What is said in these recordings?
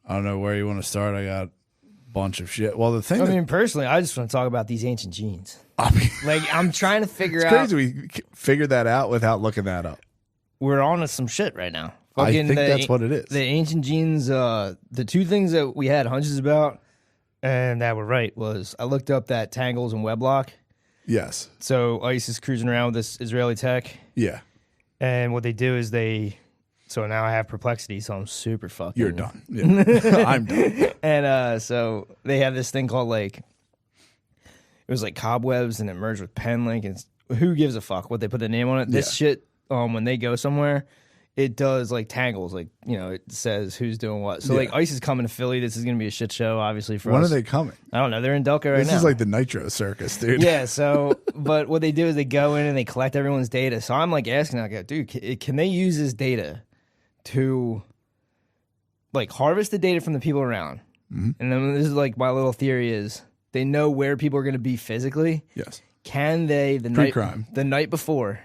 I don't know where you want to start. I got a bunch of shit. Well, the thing. I mean, personally, I just want to talk about these ancient genes. I mean, like, I'm trying to figure it's out. crazy we figured that out without looking that up. We're on to some shit right now. I think that's what it is. The ancient genes, the two things that we had hunches about and that were right was I looked up that Tangles and Weblock. Yes. So ICE is cruising around with this Israeli tech. Yeah. And what they do is so now I have perplexity, so I'm super fucking. You're done. Yeah. I'm done. And so they have this thing called it was like cobwebs and it merged with penlink. And who gives a fuck what they put the name on it? This shit, when they go somewhere, it does like tangles, it says who's doing what. So ICE is coming to Philly. This is gonna be a shit show, obviously for us. When are they coming? I don't know. They're in Delco right now. This is like the Nitro Circus, dude. Yeah. So, but what they do is they go in and they collect everyone's data. So I'm asking, I go, dude, can they use this data to harvest the data from the people around? Mm-hmm. And then this is my little theory is they know where people are going to be physically. Yes. Can they the night before?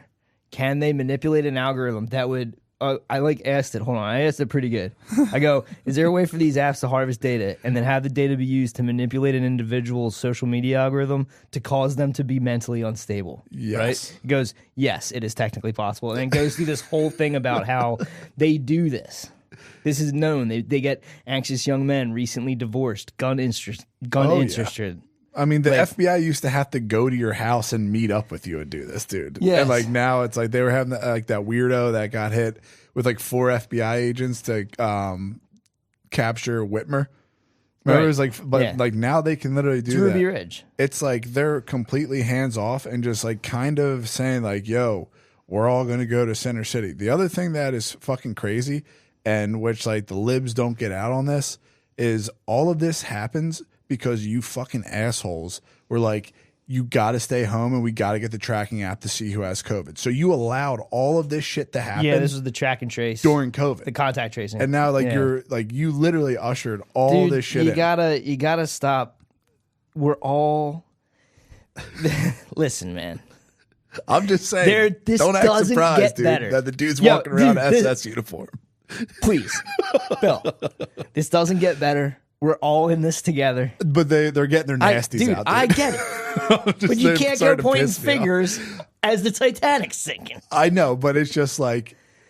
Can they manipulate an algorithm that would? I asked it. Hold on, I asked it pretty good. I go, is there a way for these apps to harvest data and then have the data be used to manipulate an individual's social media algorithm to cause them to be mentally unstable? Yes. Right? It goes, yes, it is technically possible, and it goes through this whole thing about how they do this. This is known. They get anxious young men, recently divorced, gun interested. Yeah. I mean, the FBI used to have to go to your house and meet up with you and do this, dude. Yes. And now it's they were having that weirdo that got hit with 4 FBI agents to capture Whitmer. Remember, it was now they can literally do that. Ruby Ridge. It's they're completely hands off and just kind of saying yo, we're all going to go to Center City. The other thing that is fucking crazy and which the libs don't get out on this is all of this happens because you fucking assholes were you got to stay home and we got to get the tracking app to see who has COVID. So you allowed all of this shit to happen. Yeah, this was the track and trace during COVID, the contact tracing, and now you're you literally ushered all this shit. You gotta stop. We're all listen, man. I'm just saying. This don't act doesn't surprised, get dude, better. that the dude's walking around SS uniform. Please, Bill. This doesn't get better. We're all in this together. But they're getting their nasties out there. I get it. But you can't go pointing fingers as the Titanic's sinking. I know, but it's just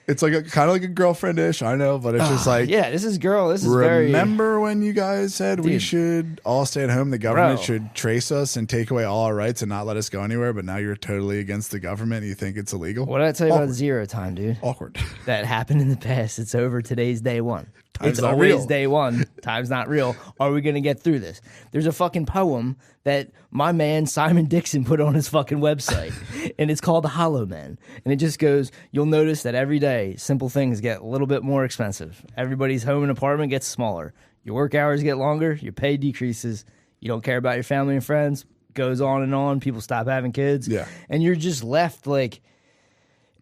it's kind of like a girlfriend-ish, I know, but it's just yeah, this is remember when you guys said we should all stay at home, the government should trace us and take away all our rights and not let us go anywhere, but now you're totally against the government and you think it's illegal? What did I tell you about zero time, dude? Awkward. That happened in the past. It's over. Today's day one. Time's it's not always real. Day one. Time's not real. Are we going to get through this? There's a fucking poem that my man Simon Dixon put on his fucking website, and it's called The Hollow Man. And it just goes, you'll notice that every day, simple things get a little bit more expensive. Everybody's home and apartment gets smaller. Your work hours get longer. Your pay decreases. You don't care about your family and friends. Goes on and on. People stop having kids. Yeah. And you're just left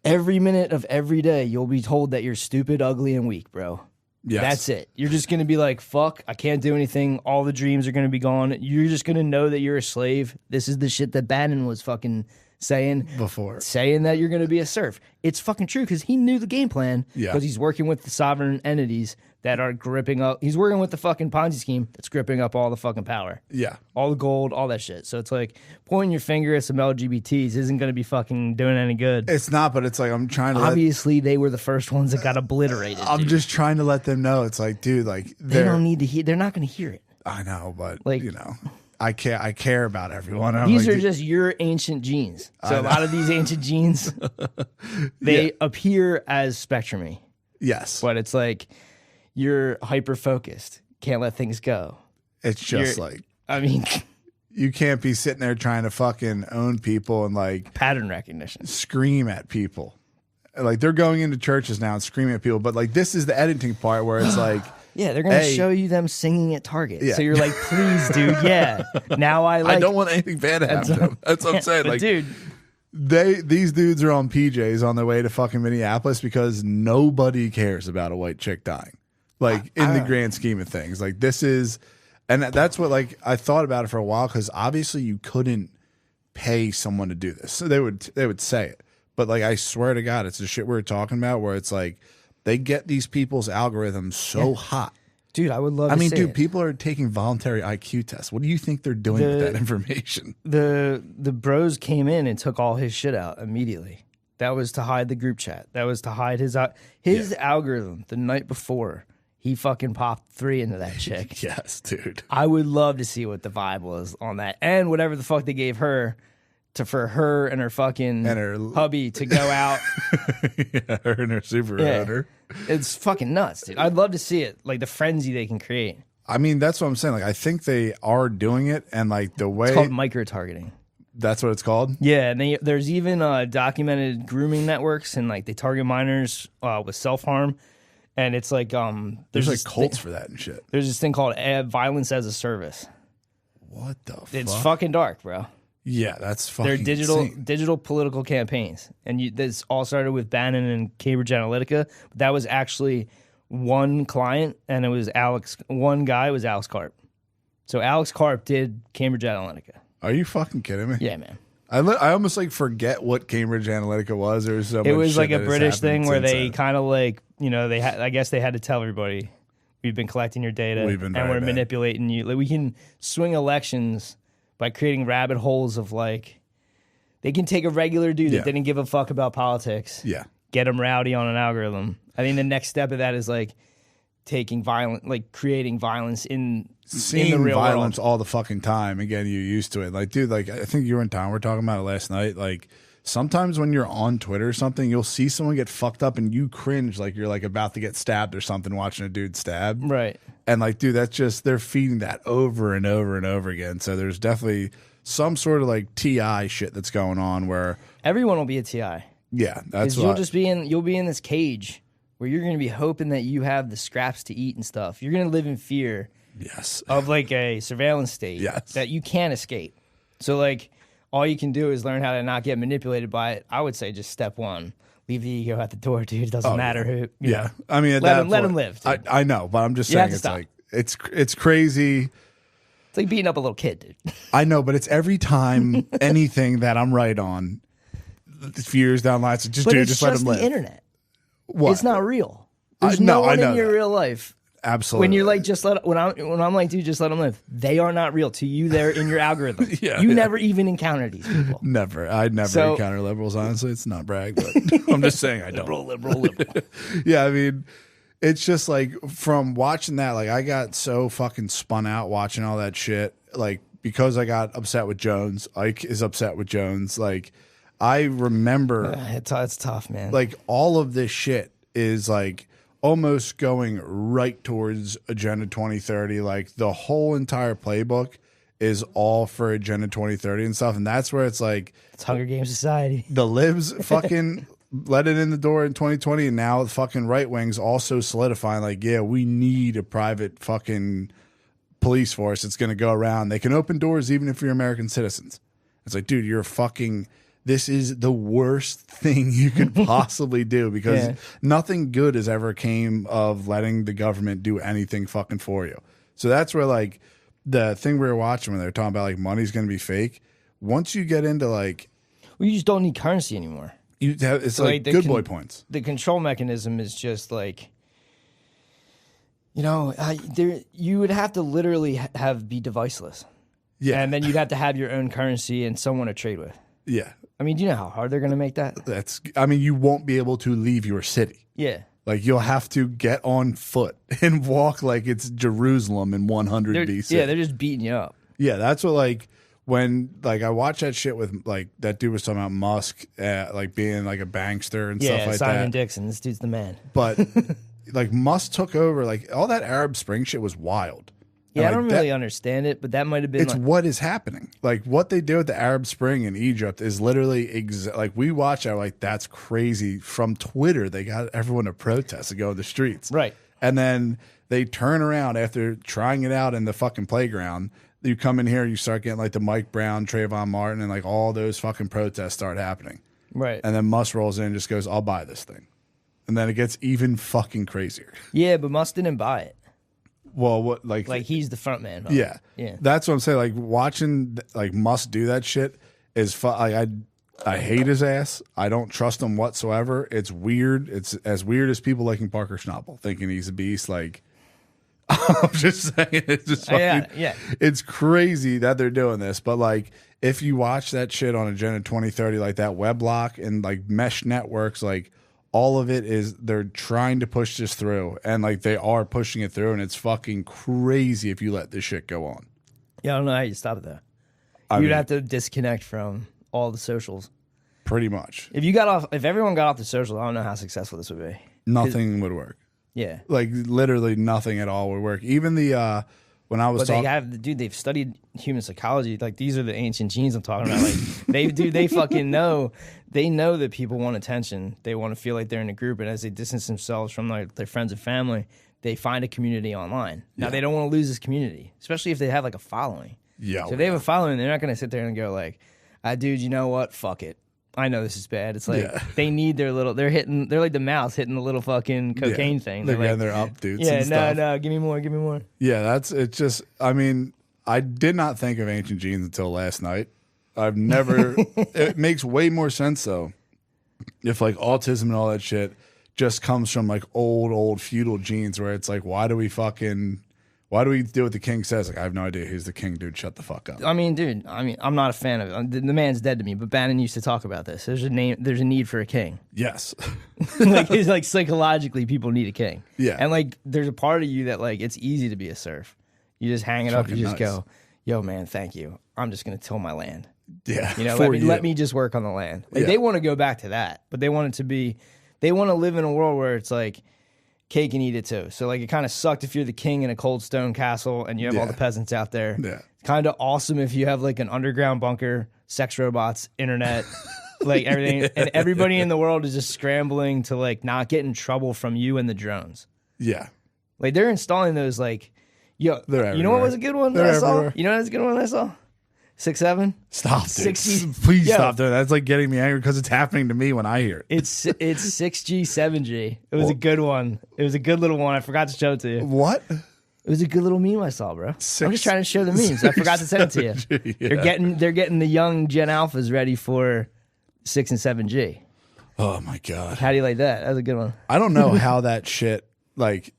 every minute of every day, you'll be told that you're stupid, ugly, and weak, bro. Yes. That's it. You're just going to be fuck, I can't do anything. All the dreams are going to be gone. You're just going to know that you're a slave. This is the shit that Bannon was fucking saying before. Saying that you're going to be a serf. It's fucking true because he knew the game plan because he's working with the sovereign entities that are gripping up. He's working with the fucking Ponzi scheme that's gripping up all the fucking power. Yeah. All the gold, all that shit. So it's pointing your finger at some LGBTs isn't going to be fucking doing any good. It's not, but it's I'm trying to obviously they were the first ones that got obliterated. I'm just trying to let them know. It's dude, they don't need to hear. They're not going to hear it. I know, but I care about everyone. These are just your ancient genes. So a lot of these ancient genes, they appear as spectrumy. Yes. But it's you're hyper-focused. Can't let things go. It's just I mean... You can't be sitting there trying to fucking own people and pattern recognition. Scream at people. They're going into churches now and screaming at people. But this is the editing part where it's yeah, they're going to show you them singing at Target. Yeah. So you're please, dude, yeah. Now I don't want anything bad to happen to them. That's what I'm saying. But dude... These dudes are on PJs on their way to fucking Minneapolis because nobody cares about a white chick dying. In the grand scheme of things. This is... And that's what I thought about it for a while because obviously you couldn't pay someone to do this. So they would say it. But I swear to God, it's the shit we were talking about where it's they get these people's algorithms so hot Dude, I would love I to mean, see dude, it. people are taking voluntary IQ tests. What do you think they're doing with that information? The bros came in and took all his shit out immediately. That was to hide the group chat. That was to hide his algorithm the night before. He fucking popped 3 into that chick. Yes, dude. I would love to see what the vibe was on that. And whatever the fuck they gave her for her and her fucking hubby to go out. Yeah, her and her super owner. It's fucking nuts, dude. I'd love to see it. Like the frenzy they can create. I mean, that's what I'm saying. Like, I think they are doing it, and like the way It's called micro-targeting. That's what it's called? Yeah, and there's even documented grooming networks, and like they target minors with self-harm. And it's like there's like cults for that and shit. There's this thing called violence as a service. What the fuck? It's fucking dark, bro. Yeah, that's fucking They're insane. digital political campaigns. And this all started with Bannon and Cambridge Analytica. But that was actually one client, and it was one guy was Alex Karp. So Alex Karp did Cambridge Analytica. Are you fucking kidding me? Yeah, man. I almost like forget what Cambridge Analytica was. There was so much It was shit like a that has British happened thing where since they then. kind of like, I guess they had to tell everybody, we've been collecting your data and we're manipulating you. Like we can swing elections by creating rabbit holes of like, they can take a regular dude that didn't give a fuck about politics, get him rowdy on an algorithm. I think the next step of that is like creating violence in the real violence world. all the fucking time. Again, you're used to it. Like, dude, like I think you were in town. We were talking about it last night. Like, sometimes when you're on Twitter or something, you'll see someone get fucked up and you cringe like you're like about to get stabbed or something watching a dude stab. Right. And like, dude, that's just, they're feeding that over and over and over again. So there's definitely some sort of like TI shit that's going on where everyone will be a TI. Yeah, that's what you'll be in this cage where you're going to be hoping that you have the scraps to eat and stuff. You're going to live in fear. Yes. Of like a surveillance state that you can't escape. So like all you can do is learn how to not get manipulated by it. I would say just step 1. Leave the ego at the door, dude. It doesn't matter who. You know. I mean, let him live. I know, but I'm just saying it's like it's crazy. It's like beating up a little kid, dude. I know, but it's every time anything that I'm right on, a few years down the line, it's just let him live. It's just the internet. What? It's not real. There's no one in your real life. Absolutely. When you're like, when I'm like, dude, just let them live. They are not real to you. They're in your algorithm. You never even encounter these people. Never. I'd never encounter liberals. Honestly, it's not brag, but I'm just saying I don't. Liberal. Yeah, I mean, it's just like from watching that, like I got so fucking spun out watching all that shit. Like because I got upset with Jones, Ike is upset with Jones. Like I remember, it's tough, man. Like all of this shit is like almost going right towards Agenda 2030. Like the whole entire playbook is all for Agenda 2030 and stuff. And that's where it's like it's Hunger Games society. The libs fucking let it in the door in 2020, and now the fucking right wings also solidifying like, yeah, we need a private fucking police force that's going to go around. They can open doors even if you're American citizens. It's like, dude, you're fucking. This is the worst thing you could possibly do because nothing good has ever came of letting the government do anything fucking for you. So that's where like the thing we were watching when they were talking about like money's going to be fake. Once you get into like, well, you just don't need currency anymore. It's so like good boy points. The control mechanism is just like, you would have to literally be deviceless. Yeah. And then you'd have to have your own currency and someone to trade with. Yeah. I mean, do you know how hard they're going to make that? You won't be able to leave your city. Yeah. Like you'll have to get on foot and walk like it's Jerusalem in 100 BC. Yeah, they're just beating you up. Yeah, that's what like when like I watched that shit with like that dude was talking about Musk like being like a bankster and stuff like that. Yeah, Simon Dixon, this dude's the man. But like Musk took over, like all that Arab Spring shit was wild. Yeah, I don't really understand it, but that might have been. It's what is happening. Like what they did with the Arab Spring in Egypt is literally like we watch that like that's crazy. From Twitter, they got everyone to protest and go in the streets, right? And then they turn around after trying it out in the fucking playground. You come in here, you start getting like the Mike Brown, Trayvon Martin, and like all those fucking protests start happening, right? And then Musk rolls in and just goes, "I'll buy this thing," and then it gets even fucking crazier. Yeah, but Musk didn't buy it. Well, what like he's the front man. Yeah, that's what I'm saying. Like watching like Musk do that shit is fun. Like, I hate his ass. I don't trust him whatsoever. It's weird. It's as weird as people liking Parker Schnabel, thinking he's a beast. Like I'm just saying, it's just fucking, yeah. it's crazy that they're doing this. But like, if you watch that shit on Agenda 2030, like that Weblog and like mesh networks, like all of it is they're trying to push this through, and like they are pushing it through, and it's fucking crazy if you let this shit go on. Yeah, I don't know how you stop it though. I You'd mean, have to disconnect from all the socials. pretty much If everyone got off the socials, I don't know how successful this would be. nothing would work. Yeah. Like literally nothing at all would work. Even the when I was But talking, they've studied human psychology. Like these are the ancient genes I'm talking about. Like they fucking know. They know that people want attention. They want to feel like they're in a group, and as they distance themselves from their friends and family, they find a community online. Now they don't want to lose this community, especially if they have like a following. yeah, So if they have a following, they're not going to sit there and go like, dude, you know what? Fuck it. I know this is bad. It's like they need their little. They're like the mouse hitting the little fucking cocaine thing. They're like, getting their up dudes. yeah, and stuff. no, give me more, give me more. Yeah, it's just. I mean, I did not think of ancient genes until last night. I've never. It makes way more sense though, if like autism and all that shit just comes from like old feudal genes, where it's like, why do we do what the king says? Like, I have no idea. He's the king, dude. Shut the fuck up. I mean, dude. I'm not a fan of it. The man's dead to me. But Bannon used to talk about this. There's a need for a king. Yes. It's like psychologically, people need a king. Yeah. And like, there's a part of you that like it's easy to be a serf. You just hang it up. You just nice. go, yo, man, thank you. I'm just gonna till my land. Yeah. You know, for let me just work on the land. Like they want to go back to that, but they want it to be. They want to live in a world where it's like cake and eat it too. So like it kind of sucked if you're the king in a cold stone castle and you have all the peasants out there. Yeah. It's kind of awesome if you have like an underground bunker, sex robots, internet, like everything, and everybody in the world is just scrambling to like not get in trouble from you and the drones. Yeah. Like they're installing those like, yo, They're you know what everywhere. was a good one They're that I saw? everywhere. You know what was a good one I saw? 6-7. Stop, dude. 60 Please Yo. stop doing that. That's like getting me angry because it's happening to me when I hear it. It's 6G, 7G. It was a good one. It was a good little one. I forgot to show it to you. What? It was a good little meme I saw, bro. I'm Six- just trying to show the memes. I forgot to send it to you. 7G, yeah. They're getting the young Gen Alphas ready for 6 and 7G. Oh my God. How do you like that? That was a good one. I don't know how that shit, like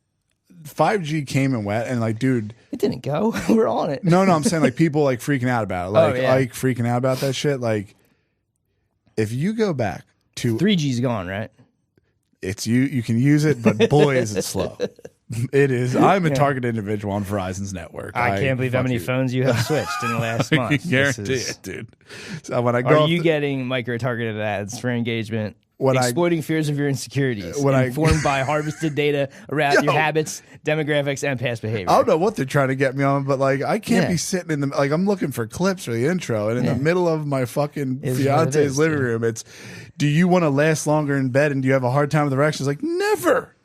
5G came and went, and like, dude, It didn't go. We're on it. no, I'm saying like people like freaking out about it. Like, yeah. like freaking out about that shit. Like, if you go back to 3G's gone, right? it's you can use it, but boy, is it slow. It is. I'm a target individual on Verizon's network. I can't believe how many phones you have switched in the last month. I guarantee it, dude. So when I go, Are off you the- getting micro-targeted ads for engagement? When I- Exploiting fears of your insecurities, When I- informed by harvested data around your habits, demographics, and past behavior. I don't know what they're trying to get me on, but like I can't Yeah. be sitting in the like I'm looking for clips for the intro, and in the middle of my fucking Is what it fiance's is, living dude. room, it's, do you want to last longer in bed, and do you have a hard time with erections? Like, never.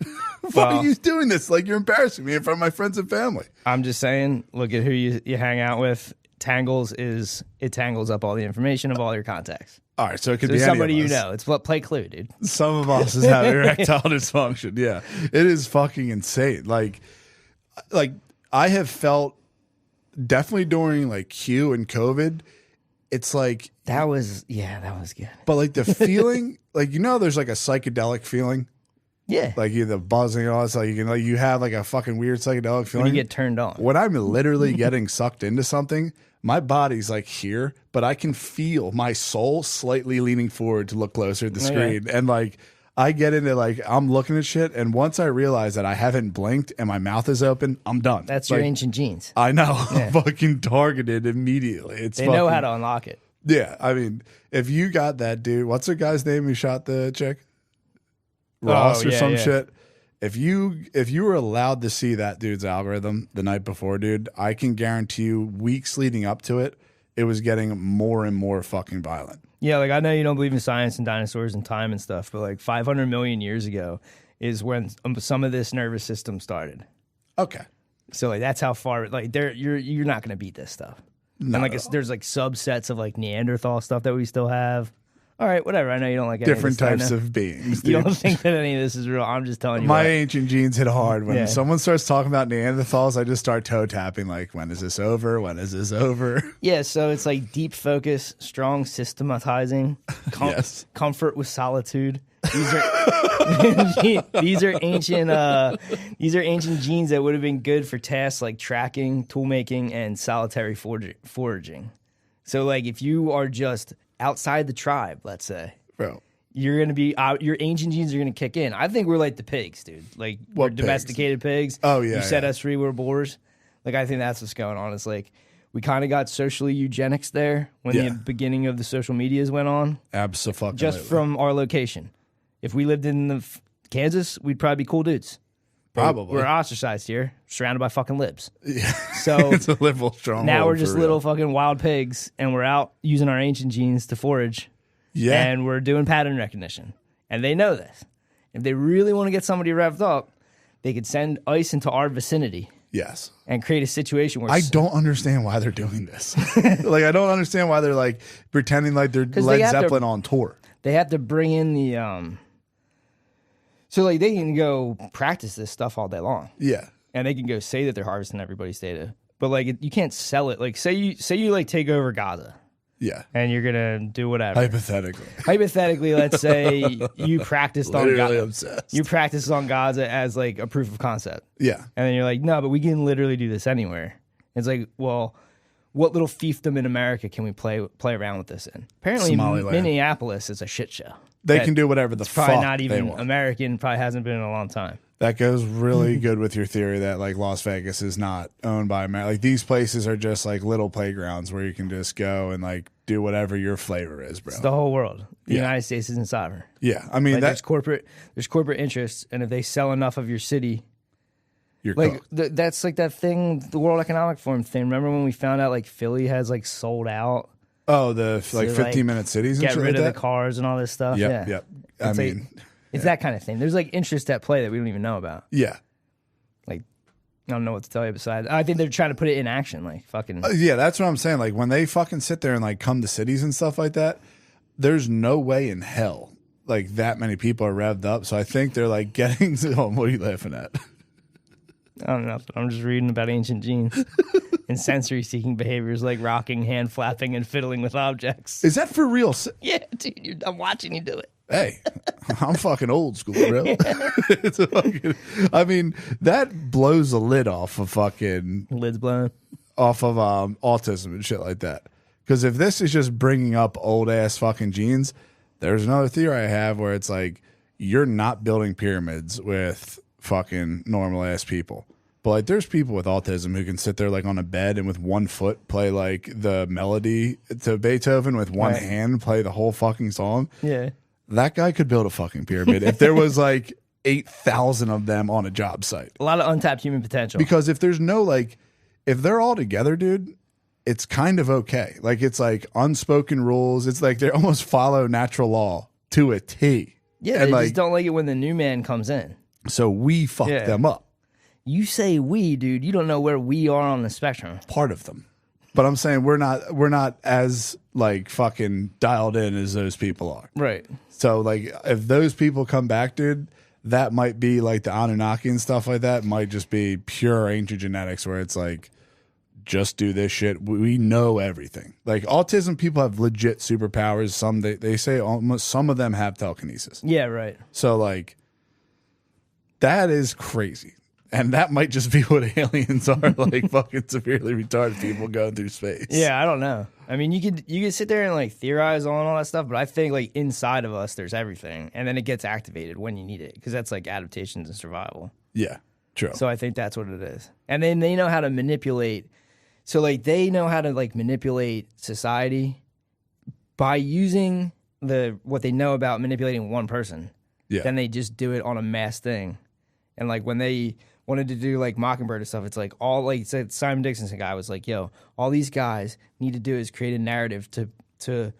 Why Well- are you doing this? Like, you're embarrassing me in front of my friends and family. I'm just saying, look at who you hang out with. Tangles tangles up all the information of all your contacts. All right, so it could There's be somebody any you of us. know. It's what play Clue, dude. Some of us is having erectile dysfunction. Yeah, it is fucking insane. Like I have felt definitely during like Q and COVID. It's like, That was good. but like the feeling, like, you know, there's like a psychedelic feeling, Yeah, like you the buzzing and all that. Like you can, like, you have like a fucking weird psychedelic feeling when you get turned on. when I'm literally getting sucked into something. My body's like here, but I can feel my soul slightly leaning forward to look closer at the screen. And like, I get into like, I'm looking at shit. And once I realize that I haven't blinked and my mouth is open, I'm done. That's like, your ancient genes. I know. I'm fucking targeted immediately. It's They know how to unlock it. Yeah. I mean, if you got that dude, what's the guy's name who shot the chick? Ross or yeah, some yeah. shit. If you were allowed to see that dude's algorithm the night before, dude, I can guarantee you weeks leading up to it, it was getting more and more fucking violent. Yeah, like I know you don't believe in science and dinosaurs and time and stuff, but like 500 million years ago is when some of this nervous system started. Okay. So like that's how far like you're not gonna beat this stuff. No. And like there's like subsets of like Neanderthal stuff that we still have. All right, whatever. I know you don't like any Different of this, types of beings. You Dude. don't think that any of this is real. I'm just telling you. My what. ancient genes hit hard. When Yeah. someone starts talking about Neanderthals, I just start toe tapping like, when is this over? When is this over? Yeah, so it's like deep focus, strong systematizing, Yes. comfort with solitude. These are these are ancient genes that would have been good for tasks like tracking, tool making, and solitary foraging. So like if you are just outside the tribe, let's say, Bro. you're gonna be your ancient genes are gonna kick in. I think we're like the pigs, dude. Like we're What pigs? domesticated pigs. Oh, yeah, You set yeah. us free, we're boars. Like I think that's what's going on. It's like we kind of got socially eugenics there when Yeah. the beginning of the social medias went on, Absolutely. just from our location. If we lived in Kansas, we'd probably be cool dudes. But Probably. we're ostracized here, surrounded by fucking libs. Yeah. So It's a liberal stronghold. now we're for just real. little fucking wild pigs, and we're out using our ancient genes to forage. Yeah. And we're doing pattern recognition. And they know this. If they really want to get somebody revved up, they could send ice into our vicinity Yes. and create a situation where I don't understand why they're doing this. Like, I don't understand why they're like pretending like they're 'Cause Led they have to- Zeppelin on tour. they have to bring in the so like they can go practice this stuff all day long. Yeah. And they can go say that they're harvesting everybody's data. But like you can't sell it. Like say you like take over Gaza Yeah. and you're gonna do whatever. Hypothetically. Hypothetically, let's say you practiced on Literally Gaza. obsessed. You practiced on Gaza as like a proof of concept. Yeah. And then you're like, no, but we can literally do this anywhere. It's like, well, what little fiefdom in America can we play around with this in? Apparently, Somaliland. Minneapolis is a shit show. They That can do whatever the Probably fuck not they even want. American. Probably hasn't been in a long time. That goes really good with your theory that like Las Vegas is not owned by America. Like these places are just like little playgrounds where you can just go and like do whatever your flavor is, bro. It's the whole world. The Yeah. United States isn't sovereign. Yeah, I mean Like, that there's corporate interests, and if they sell enough of your city, you're like cooked. that's like that thing, the World Economic Forum thing. Remember when we found out like Philly has like sold out? Oh, the like like, 15-minute cities and Get shit rid like of that. the cars and all this stuff. Yep, Yeah. yep. I It's like- mean, It's that kind of thing. There's like interest at play that we don't even know about. yeah, Like, I don't know what to tell you besides. I think they're trying to put it in action. Like, fucking. yeah. That's what I'm saying. Like when they fucking sit there and like come to cities and stuff like that, there's no way in hell like that many people are revved up. So I think they're like getting. Oh, what are you laughing at? I don't know. I'm just reading about ancient genes and sensory seeking behaviors like rocking, hand flapping, and fiddling with objects. Is that for real? Yeah, dude, I'm watching you do it. Hey, I'm fucking old school, bro. It's a fucking, I mean, that blows the lid off of fucking Lid's blown. autism and shit like that. Because if this is just bringing up old ass fucking genes, there's another theory I have where it's like you're not building pyramids with fucking normal ass people. But like there's people with autism who can sit there like on a bed and with one foot play like the melody to Beethoven, with one Right. hand play the whole fucking song. Yeah. That guy could build a fucking pyramid if there was like 8,000 of them on a job site. A lot of untapped human potential. Because if there's no like, if they're all together, dude, it's kind of okay. Like it's like unspoken rules. It's like they almost follow natural law to a T. Yeah, and they like just don't like it when the new man comes in. so we fuck Yeah. them up. You say we, dude. You don't know where we are on the spectrum. Part of them. But I'm saying we're not as like fucking dialed in as those people are. Right. So like if those people come back, dude, that might be like the Anunnaki and stuff like that might just be pure ancient genetics where it's like just do this shit. We know everything. Like autism people have legit superpowers. Some they say almost some of them have telekinesis. Yeah, right. So like that is crazy. And that might just be what aliens are, like fucking severely retarded people going through space. Yeah, I don't know. I mean, you could sit there and like theorize on all that stuff, but I think like inside of us, there's everything, and then it gets activated when you need it because that's like adaptations and survival. Yeah. True. So I think that's what it is. And then they know how to manipulate. So like they know how to like manipulate society by using what they know about manipulating one person. Yeah. Then they just do it on a mass thing. And like when they wanted to do like Mockingbird and stuff, it's like all like said Simon Dixon's guy was like, yo, all these guys need to do is create a narrative to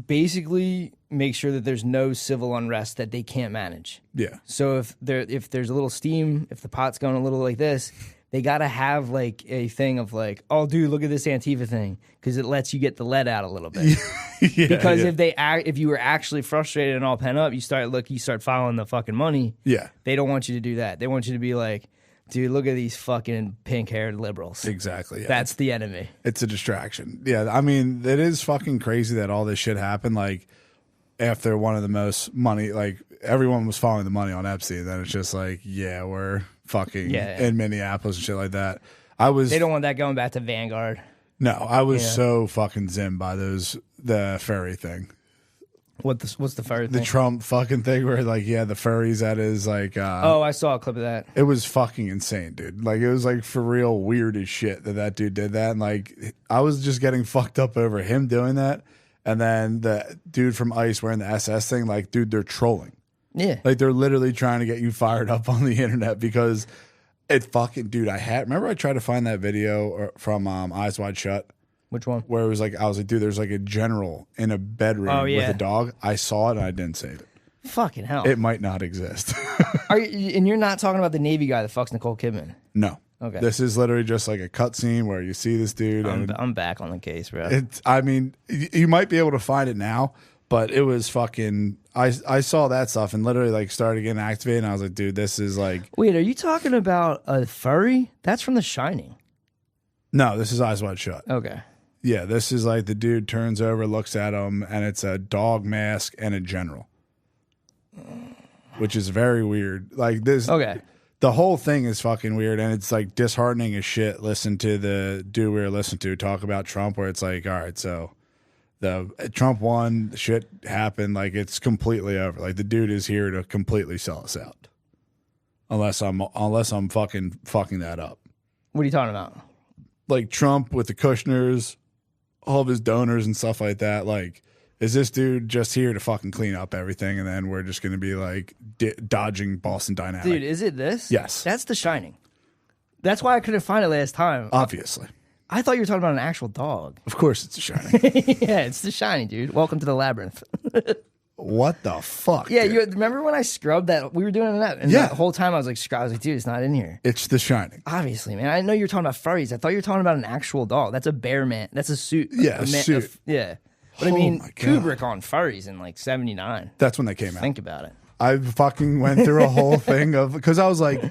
basically make sure that there's no civil unrest that they can't manage. Yeah. So if there's a little steam, if the pot's going a little like this, they got to have like a thing of like, oh, dude, look at this Antifa thing, because it lets you get the lead out a little bit. Because if you were actually frustrated and all pent up, you start following the fucking money. Yeah, they don't want you to do that. They want you to be like, dude, look at these fucking pink-haired liberals. Exactly. Yeah. That's the enemy. It's a distraction. Yeah, I mean, it is fucking crazy that all this shit happened. Like after one of the most money, like everyone was following the money on Epstein. Then it's just like, yeah, we're fucking in Minneapolis and shit like that. They don't want that going back to Vanguard. No, I was so fucking zim by the furry thing. What's the furry thing? The Trump fucking thing where like, yeah, the furries at his like oh, I saw a clip of that. It was fucking insane, dude. Like it was like for real weird as shit that dude did that. And like I was just getting fucked up over him doing that. And then the dude from ICE wearing the SS thing, like, dude, they're trolling. Yeah. Like they're literally trying to get you fired up on the internet because it fucking, dude, remember I tried to find that video from Eyes Wide Shut? Which one? Where it was like, I was like, dude, there's like a general in a bedroom with a dog. I saw it and I didn't save it. Fucking hell. It might not exist. And you're not talking about the Navy guy that fucks Nicole Kidman? No. Okay. This is literally just like a cutscene where you see this dude. I'm back on the case, bro. I mean, you might be able to find it now, but it was fucking. I saw that stuff and literally like started getting activated. And I was like, dude, this is like. Wait, are you talking about a furry? That's from The Shining. No, this is Eyes Wide Shut. Okay. Yeah, this is like the dude turns over, looks at him, and it's a dog mask and a general, which is very weird. Like this. Okay. The whole thing is fucking weird, and it's like disheartening as shit. Listen to the dude we were listening to talk about Trump, where it's like, all right, so the Trump won, shit happened, like it's completely over. Like the dude is here to completely sell us out, unless I'm fucking that up. What are you talking about? Like Trump with the Kushners, all of his donors and stuff like that. Like, is this dude just here to fucking clean up everything, and then we're just going to be like dodging Boston Dynamics? Dude, is it this? Yes. That's The Shining. That's why I couldn't find it last time. Obviously. I thought you were talking about an actual dog. Of course it's The Shining. Yeah, it's The Shining, dude. Welcome to the labyrinth. What the fuck? Yeah, you remember when I scrubbed that? We were doing that, and the whole time I was like, dude, it's not in here. It's The Shining. Obviously, man. I know you're talking about furries. I thought you were talking about an actual dog. That's a bear man. That's a suit. Yeah, a suit. Yeah. But I mean, Kubrick on furries in like 79. That's when they came out. Think about it. I fucking went through a whole thing of, because I was like,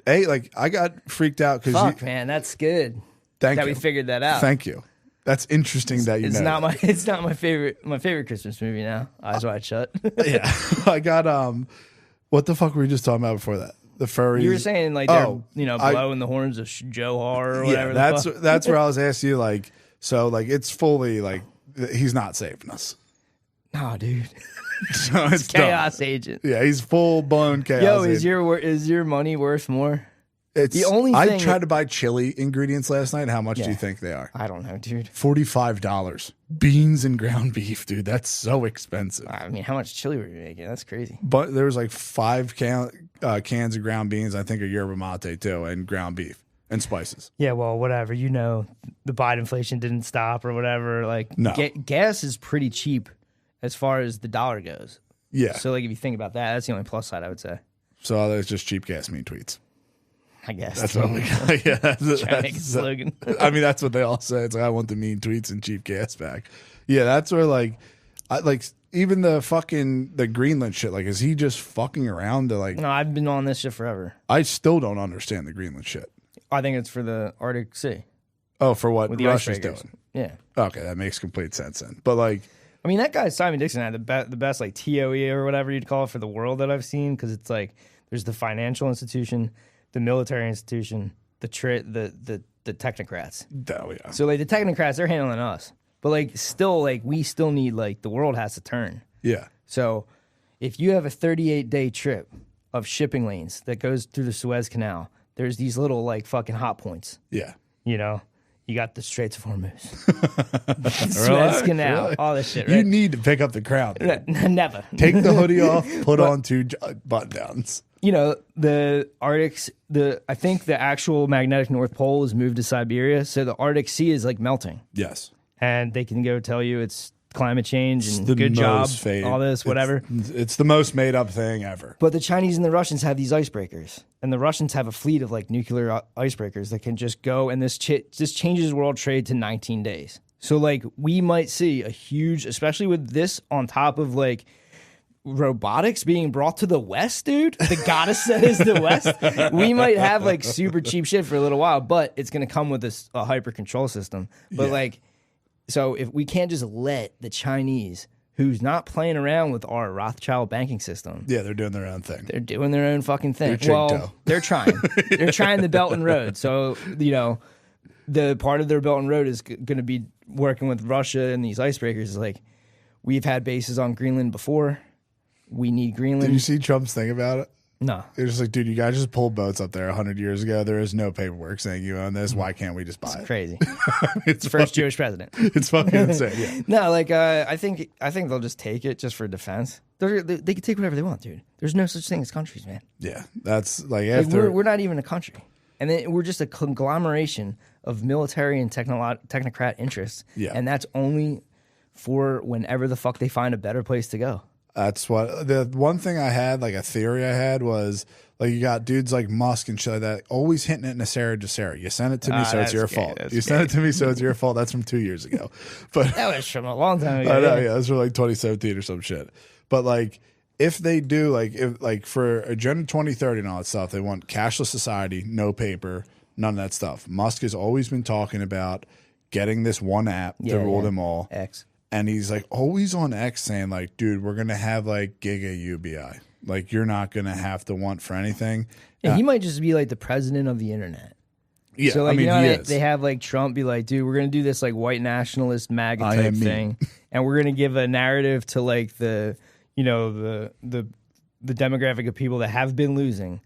hey, like I got freaked out because fuck, man, that's good. Thank that you. We figured that out. Thank you. That's interesting that you know. It's not my favorite Christmas movie now. Eyes Wide Shut. Yeah. I got what the fuck were we just talking about before that? The furries. You were saying like they're blowing the horns of Joe Har or whatever. Yeah, that's where I was asking you, like, so like it's fully like he's not saving us. Nah, dude. So it's chaos done. agent. Yeah, he's full blown chaos. Yo, agent. is your money worth more? It's the only thing I tried to buy chili ingredients last night. How much do you think they are? I don't know, dude. $45. Beans and ground beef, dude. That's so expensive. I mean, how much chili were you making? That's crazy. But there was like 5 cans of ground beans. I think a yerba mate too, and ground beef and spices. Yeah, well, whatever. You know, the Biden inflation didn't stop or whatever. Like, no. Gas is pretty cheap as far as the dollar goes. Yeah. So, like, if you think about that, that's the only plus side I would say. So there's just cheap gas mean tweets. I guess that's what we got. Yeah, that's a slogan. I mean, that's what they all say. It's like, I want the mean tweets and cheap gas back. Yeah, that's where like even the Greenland shit. Like, is he just fucking around to like? No, I've been on this shit forever. I still don't understand the Greenland shit. I think it's for the Arctic Sea. Oh, for what with Russia's doing? Yeah. Okay, that makes complete sense then. But like, I mean, that guy Simon Dixon had the best like TOE or whatever you'd call it for the world that I've seen, because it's like there's the financial institution, the military institution, the technocrats. Oh, yeah. So like the technocrats, they're handling us, but like still like we still need, like, the world has to turn. Yeah. So if you have a 38-day trip of shipping lanes that goes through the Suez Canal, there's these little like fucking hot points. Yeah. You know, you got the Straits of Hormuz, Suez Canal, really? All this shit. Right? You need to pick up the crown. Never. Take the hoodie off, put on 2 button downs. You know, the Arctic's, I think the actual magnetic North Pole is moved to Siberia, so the Arctic Sea is like melting. Yes. And they can go tell you it's climate change and the good job, most fake. all this, whatever. It's the most made up thing ever. But the Chinese and the Russians have these icebreakers, and the Russians have a fleet of like nuclear icebreakers that can just go, and this changes world trade to 19 days. So like we might see a huge, especially with this on top of like robotics being brought to the West, dude. The goddess that is the West. We might have like super cheap shit for a little while, but it's going to come with a hyper control system. But like, so if we can't just let the Chinese, who's not playing around with our Rothschild banking system. Yeah, they're doing their own thing. They're doing their own fucking thing. They're well, they're trying. They're trying the Belt and Road. So, you know, the part of their Belt and Road is going to be working with Russia and these icebreakers. Is like, we've had bases on Greenland before. We need Greenland. Did you see Trump's thing about it? No. It was just like, dude, you guys just pulled boats up there 100 years ago. There is no paperwork saying you own this. Why can't we just buy it? Crazy. It's First Jewish president. It's fucking insane. Yeah. No, like I think they'll just take it just for defense. They can take whatever they want, dude. There's no such thing as countries, man. Yeah, that's like after Like we're not even a country, and then we're just a conglomeration of military and technocrat interests. Yeah, and that's only for whenever the fuck they find a better place to go. That's what the one thing I had, like a theory I had was like you got dudes like Musk and shit like that always hinting at Nasser Jasser. You sent it to me, so it's your fault. You sent it to me, so it's your fault. That's from 2 years ago. But that was from a long time ago. I know, yeah, that's from like 2017 or some shit. But like if they do if for Agenda 2030 and all that stuff, they want cashless society, no paper, none of that stuff. Musk has always been talking about getting this one app to rule them all. X. And he's like always on X saying like, dude, we're going to have like Giga UBI. Like you're not going to have to want for anything. Yeah, he might just be like the president of the internet. Yeah, so like, I mean, you know, he is. They have like Trump be like, dude, we're going to do this like white nationalist MAGA type thing. And we're going to give a narrative to like the demographic of people that have been losing.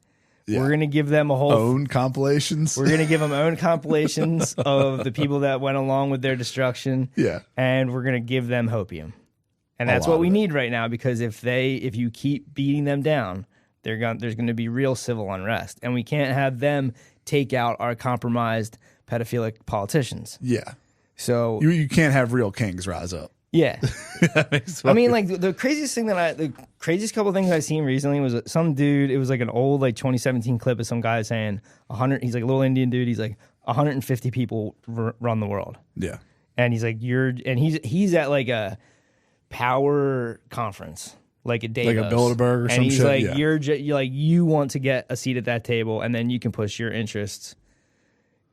Yeah. We're going to give them a whole own compilations. We're going to give them own compilations of the people that went along with their destruction. Yeah. And we're going to give them hopium. And that's what we need right now, because if you keep beating them down, there's going to be real civil unrest, and we can't have them take out our compromised pedophilic politicians. Yeah. So you can't have real kings rise up. Yeah. I mean, like the craziest couple of things I've seen recently was some dude. It was like an old like 2017 clip of some guy saying 100. He's like a little Indian dude. He's like 150 people run the world. Yeah. And he's like he's at like a power conference, like a Davos, like a Bilderberg or some shit. And he's like, you're like you want to get a seat at that table, and then you can push your interests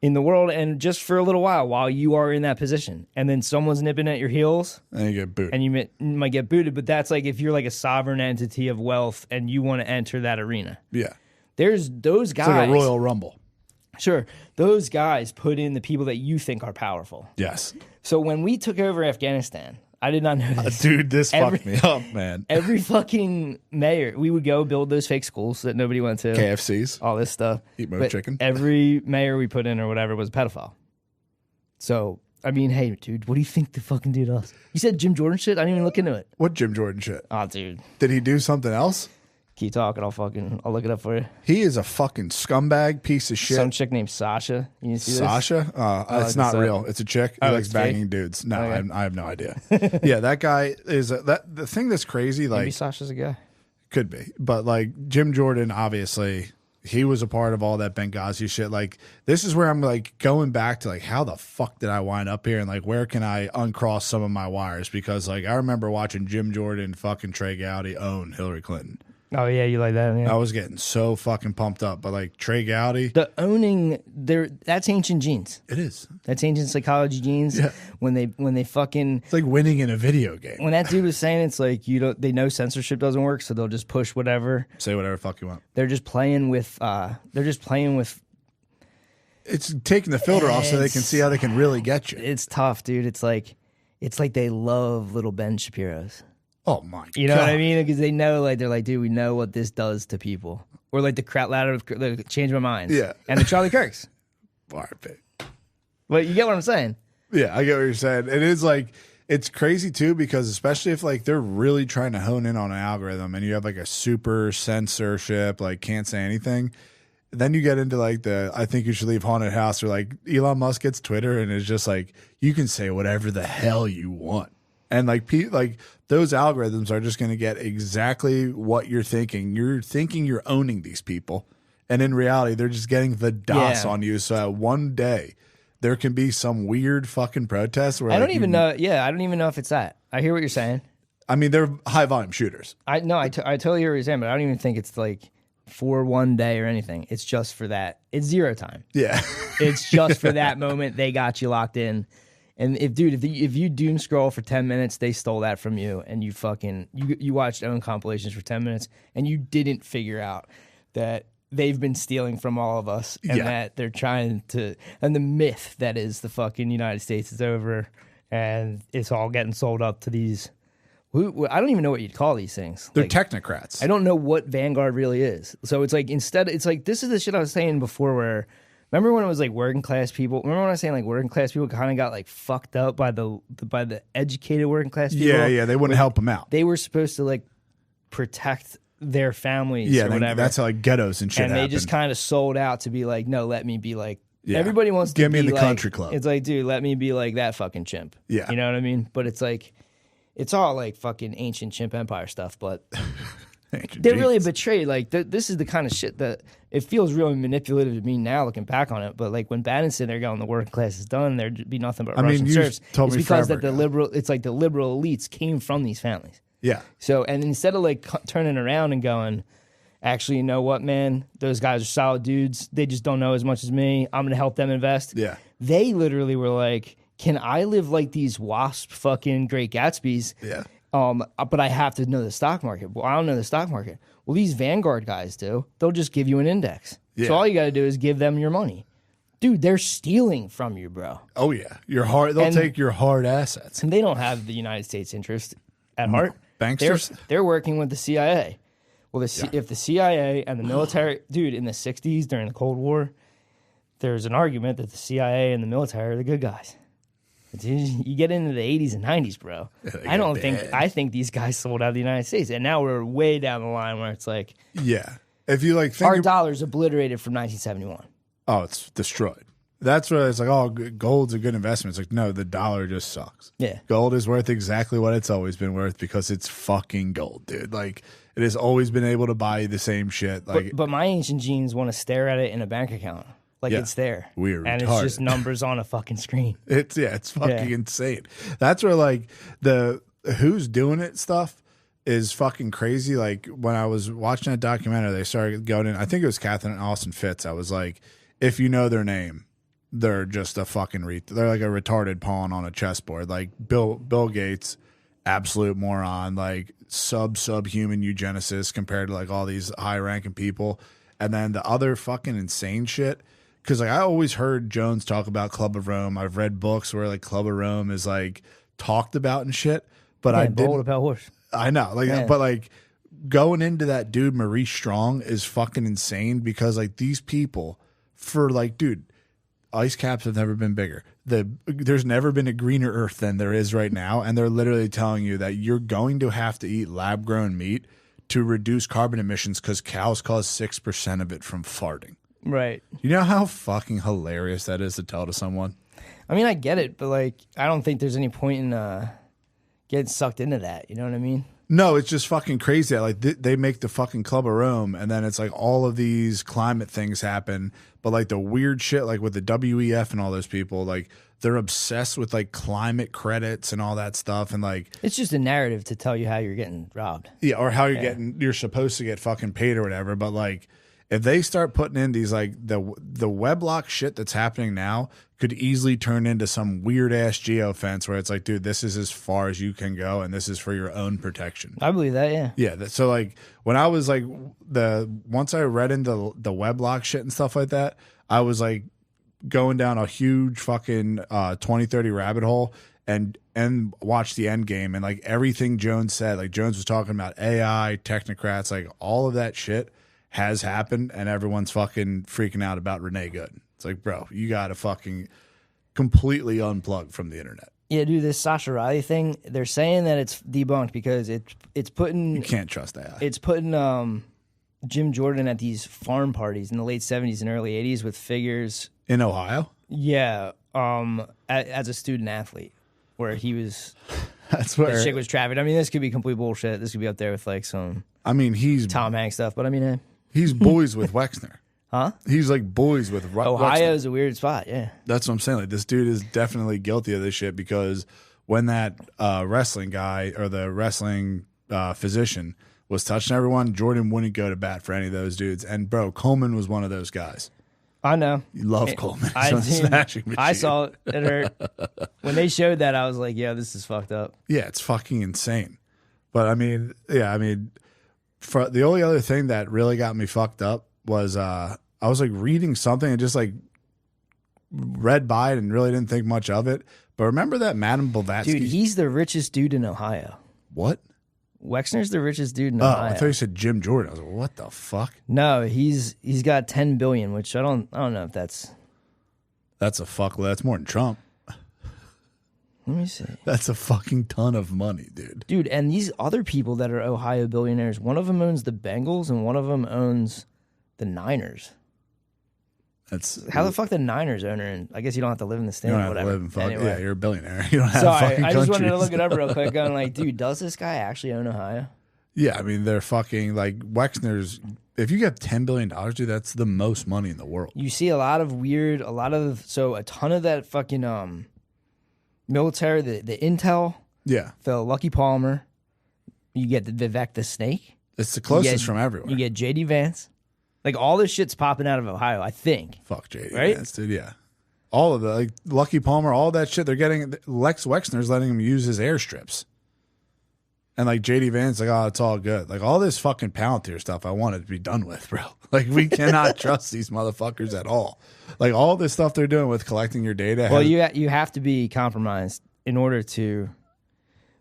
in the world, and just for a little while you are in that position, and then someone's nipping at your heels, and you get booted, and you might get booted. But that's like if you're like a sovereign entity of wealth and you want to enter that arena. Yeah, there's those guys. It's like a Royal Rumble. Sure, those guys put in the people that you think are powerful. Yes. So when we took over Afghanistan, I did not know this. Dude, this fucked me up, man. Every fucking mayor, we would go build those fake schools that nobody went to. KFCs. All this stuff. Eat more chicken. Every mayor we put in or whatever was a pedophile. So, I mean, hey, dude, what do you think the fucking dude does? You said Jim Jordan shit? I didn't even look into it. What Jim Jordan shit? Oh, dude. Did he do something else? Keep talking. I'll look it up for you. He is a fucking scumbag piece of shit. Some chick named Sasha. You see this? Sasha? It's not real. It's a chick. He likes banging dudes. No, okay. I have no idea. Yeah, that guy is the thing that's crazy. Like maybe Sasha's a guy. Could be, but like Jim Jordan, obviously, he was a part of all that Benghazi shit. Like this is where I'm like going back to like how the fuck did I wind up here, and like where can I uncross some of my wires, because like I remember watching Jim Jordan fucking Trey Gowdy own Hillary Clinton. Oh yeah, you like that? Yeah. I was getting so fucking pumped up, but like Trey Gowdy, the owning that's ancient genes. It is. That's ancient psychology genes. Yeah. When they fucking, it's like winning in a video game. When that dude was saying it's like they know censorship doesn't work, so they'll just push whatever, say whatever the fuck you want. They're just playing with. It's taking the filter off so they can see how they can really get you. It's tough, dude. It's like they love little Ben Shapiro's. Oh my God. You know what I mean? Because they know, like, they're like, dude, we know what this does to people. Or like the crap ladder, change my mind. Yeah. And the Charlie Kirks. Barbie. But you get what I'm saying? Yeah, I get what you're saying. It is like, it's crazy too, because especially if like they're really trying to hone in on an algorithm and you have like a super censorship, like can't say anything. Then you get into like I think you should leave haunted house, or like Elon Musk gets Twitter and it's just like, you can say whatever the hell you want. And like those algorithms are just going to get exactly what you're thinking. You're thinking you're owning these people, and in reality, they're just getting the DOS on you. So that one day there can be some weird fucking protest where I don't even know. Yeah, I don't even know if it's that. I hear what you're saying. I mean, they're high volume shooters. I totally hear what you're saying, but I don't even think it's like for one day or anything. It's just for that. It's zero time. Yeah, it's just for that moment. They got you locked in. And if you doom scroll for 10 minutes, they stole that from you, and you watched own compilations for 10 minutes, and you didn't figure out that they've been stealing from all of us, and that they're trying to, and the myth that is the fucking United States is over, and it's all getting sold up to these. I don't even know what you'd call these things. They're like, technocrats. I don't know what Vanguard really is. So it's like it's like this is the shit I was saying before where. Remember when it was like working class people? Remember when I was saying like working class people kind of got like fucked up by the educated working class people? Yeah, they wouldn't help them out. They were supposed to like protect their families or whatever. That's how like ghettos and shit and happened. they just kind of sold out to be like, no, let me be like. Yeah. Everybody wants to get me in the like, country club. It's like, dude, let me be like that fucking chimp. Yeah, you know what I mean? But it's like, it's all like fucking ancient chimp empire stuff, but. They're really betrayed. Like this is the kind of shit that it feels really manipulative to me now, looking back on it. But like when Bannon's sitting there going, "The working class is done," there'd be nothing but Russian serfs. It's because that the liberal elites came from these families. Yeah. So and instead of like turning around and going, actually, you know what, man, those guys are solid dudes. They just don't know as much as me. I'm gonna help them invest. Yeah. They literally were like, "Can I live like these WASP fucking Great Gatsbys?" Yeah. But I have to know the stock market. Well, I don't know the stock market. Well, these Vanguard guys do. They'll just give you an index. Yeah. So all you got to do is give them your money. Dude, they're stealing from you, bro. Oh, yeah. They'll take your hard assets. And they don't have the United States interest at heart. Banksters? They're working with the CIA. Well, if the CIA and the military... Dude, in the 60s, during the Cold War, there's an argument that the CIA and the military are the good guys. You get into the 80s and 90s, bro. I think these guys sold out of the United States, and now we're way down the line where it's like, if you like, our dollar's obliterated from 1971. Oh, it's destroyed. That's where it's like, oh, gold's a good investment. It's like, no, the dollar just sucks. Yeah, gold is worth exactly what it's always been worth because it's fucking gold, dude. Like it has always been able to buy you the same shit. Like, but my ancient genes want to stare at it in a bank account. Like it's there. Weird. And it's just numbers on a fucking screen. It's fucking insane. That's where like the who's doing it stuff is fucking crazy. Like when I was watching that documentary, they started going in, I think it was Catherine and Austin Fitz. I was like, if you know their name, they're just a fucking they're like a retarded pawn on a chessboard. Like Bill Gates, absolute moron, like subhuman eugenicist compared to like all these high ranking people. And then the other fucking insane shit. Because like I always heard Jones talk about Club of Rome. I've read books where like Club of Rome is like talked about and shit. But I didn't. Horse. I know, like, but like going into that dude Maurice Strong is fucking insane because like these people for like, dude, ice caps have never been bigger. There's never been a greener earth than there is right now, and they're literally telling you that you're going to have to eat lab grown meat to reduce carbon emissions because cows cause 6% of it from farting. Right. You know how fucking hilarious that is to tell to someone? I mean, I get it, but like, I don't think there's any point in getting sucked into that. You know what I mean? No, it's just fucking crazy. Like they make the fucking Club of Rome, and then it's like all of these climate things happen, but like the weird shit, like with the WEF and all those people, like they're obsessed with like climate credits and all that stuff, and like it's just a narrative to tell you how you're getting robbed. Yeah, or how you're supposed to get fucking paid or whatever, but like. If they start putting in these like the weblock shit that's happening now could easily turn into some weird ass geofence where it's like, dude, this is as far as you can go, and this is for your own protection. I believe that, yeah. Yeah. So like when I was like once I read into the weblock shit and stuff like that, I was like going down a huge fucking 2030 rabbit hole and watch the end game and like everything Jones said. Like Jones was talking about AI, technocrats, like all of that shit has happened, and everyone's fucking freaking out about Renee Good. It's like, bro, you got to fucking completely unplug from the internet. Yeah, dude, this Sasha Riley thing, they're saying that it's debunked because it's putting... You can't trust that. It's putting Jim Jordan at these farm parties in the late 70s and early 80s with figures... In Ohio? Yeah, as a student athlete, where he was That's that where chick was trafficked. I mean, this could be complete bullshit. This could be up there with like some I mean, he's Tom Hanks stuff, but I mean, he's boys with Wexner. huh? He's like boys with Ohio Wexner. is a weird spot. Yeah. That's what I'm saying. Like this dude is definitely guilty of this shit because when that wrestling guy or the wrestling physician was touching everyone, Jordan wouldn't go to bat for any of those dudes. And bro, Coleman was one of those guys. I know. You love Coleman. I He's on the did. Smashing Machine. I saw it. It hurt. When they showed that, I was like, yeah, this is fucked up. Yeah, it's fucking insane. But I mean, yeah, I mean, for the only other thing that really got me fucked up was I was like reading something and just like read by it and really didn't think much of it. But remember that Madame Blavatsky? Dude, he's the richest dude in Ohio. What? Wexner's the richest dude in Oh, Ohio. I thought you said Jim Jordan. I was like, what the fuck? No, he's got 10 billion, which I don't know if that's. That's a fuckload. That's more than Trump. Let me see. That's a fucking ton of money, dude. Dude, and these other people that are Ohio billionaires, one of them owns the Bengals and one of them owns the Niners. That's How the fuck the Niners owner? And I guess you don't have to live in the state you don't or have whatever. to live in fuck. Anyway. Yeah, you're a billionaire. You don't have So fucking I just wanted to countries. look it up real quick. Going like, dude, does this guy actually own Ohio? Yeah, I mean they're fucking like Wexner's. If you get $10 billion, dude, that's the most money in the world. You see a ton of that fucking military, the intel, Yeah, the Lucky Palmer. You get the Vivek the Snake. it's the closest get- from everywhere. You get JD Vance. Like all this shit's popping out of Ohio, I think. Fuck JD Right? Vance, dude. Yeah, all of the like Lucky Palmer, all that shit. They're getting Lex Wexner's letting him use his airstrips, and like JD Vance, like, oh, it's all good. Like all this fucking Palantir stuff, I want it to be done with, bro. Like we cannot trust these motherfuckers at all. Like all this stuff they're doing with collecting your data. Well, you have to be compromised in order to,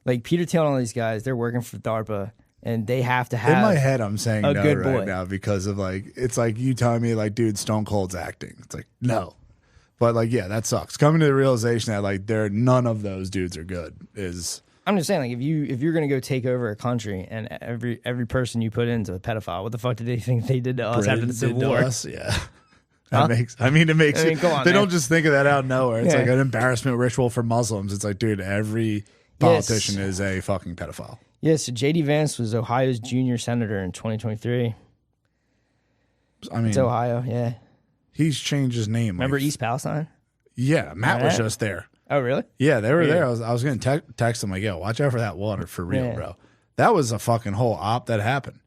like Peter Thiel and all these guys. They're working for DARPA, and they have to have. in my head, I'm saying a no good right boy. now because of like it's like you telling me like, dude, Stone Cold's acting. It's like no, but like yeah, that sucks. Coming to the realization that like none of those dudes are good is. I'm just saying, like, if you're gonna go take over a country and every person you put into a pedophile, what the fuck did they think they did to us after the Civil War? Yeah. Huh? It makes I mean, come on, they man. don't just think of that out of nowhere. It's Yeah. like an embarrassment ritual for Muslims. It's like, dude, every politician is a fucking pedophile. Yeah, so JD Vance was Ohio's junior senator in 2023. I mean, It's Ohio, yeah. he's changed his name. Remember like, East Palestine? Yeah, Matt was Alright. just there. Oh, really? Yeah, they were Yeah. there. I was going to text them like, yo, watch out for that water for real, Yeah. bro. That was a fucking whole op that happened.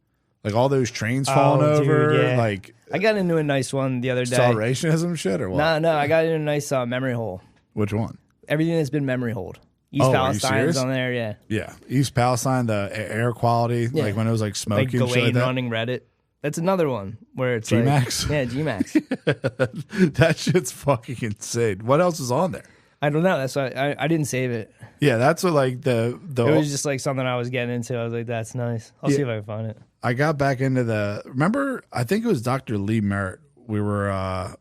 Like all those trains falling Oh, dude, over, yeah. like I got into a nice one the other day. accelerationism shit or what? No, I got into a nice memory hole. Which one? Everything that's been memory holed. East Oh, are you Palestine's serious? on there, yeah. Yeah, East Palestine, the air quality, Yeah. like when it was like Like smoking, shit like Gawain that. running Reddit. That's another one where it's G-Max? Like, yeah, G-Max. That shit's fucking insane. What else is on there? I don't know. That's why I didn't save it. Yeah, that's what like the It was just like something I was getting into. I was like, that's nice. I'll see if I can find it. I got back into remember, I think it was Dr. Lee Merritt. We were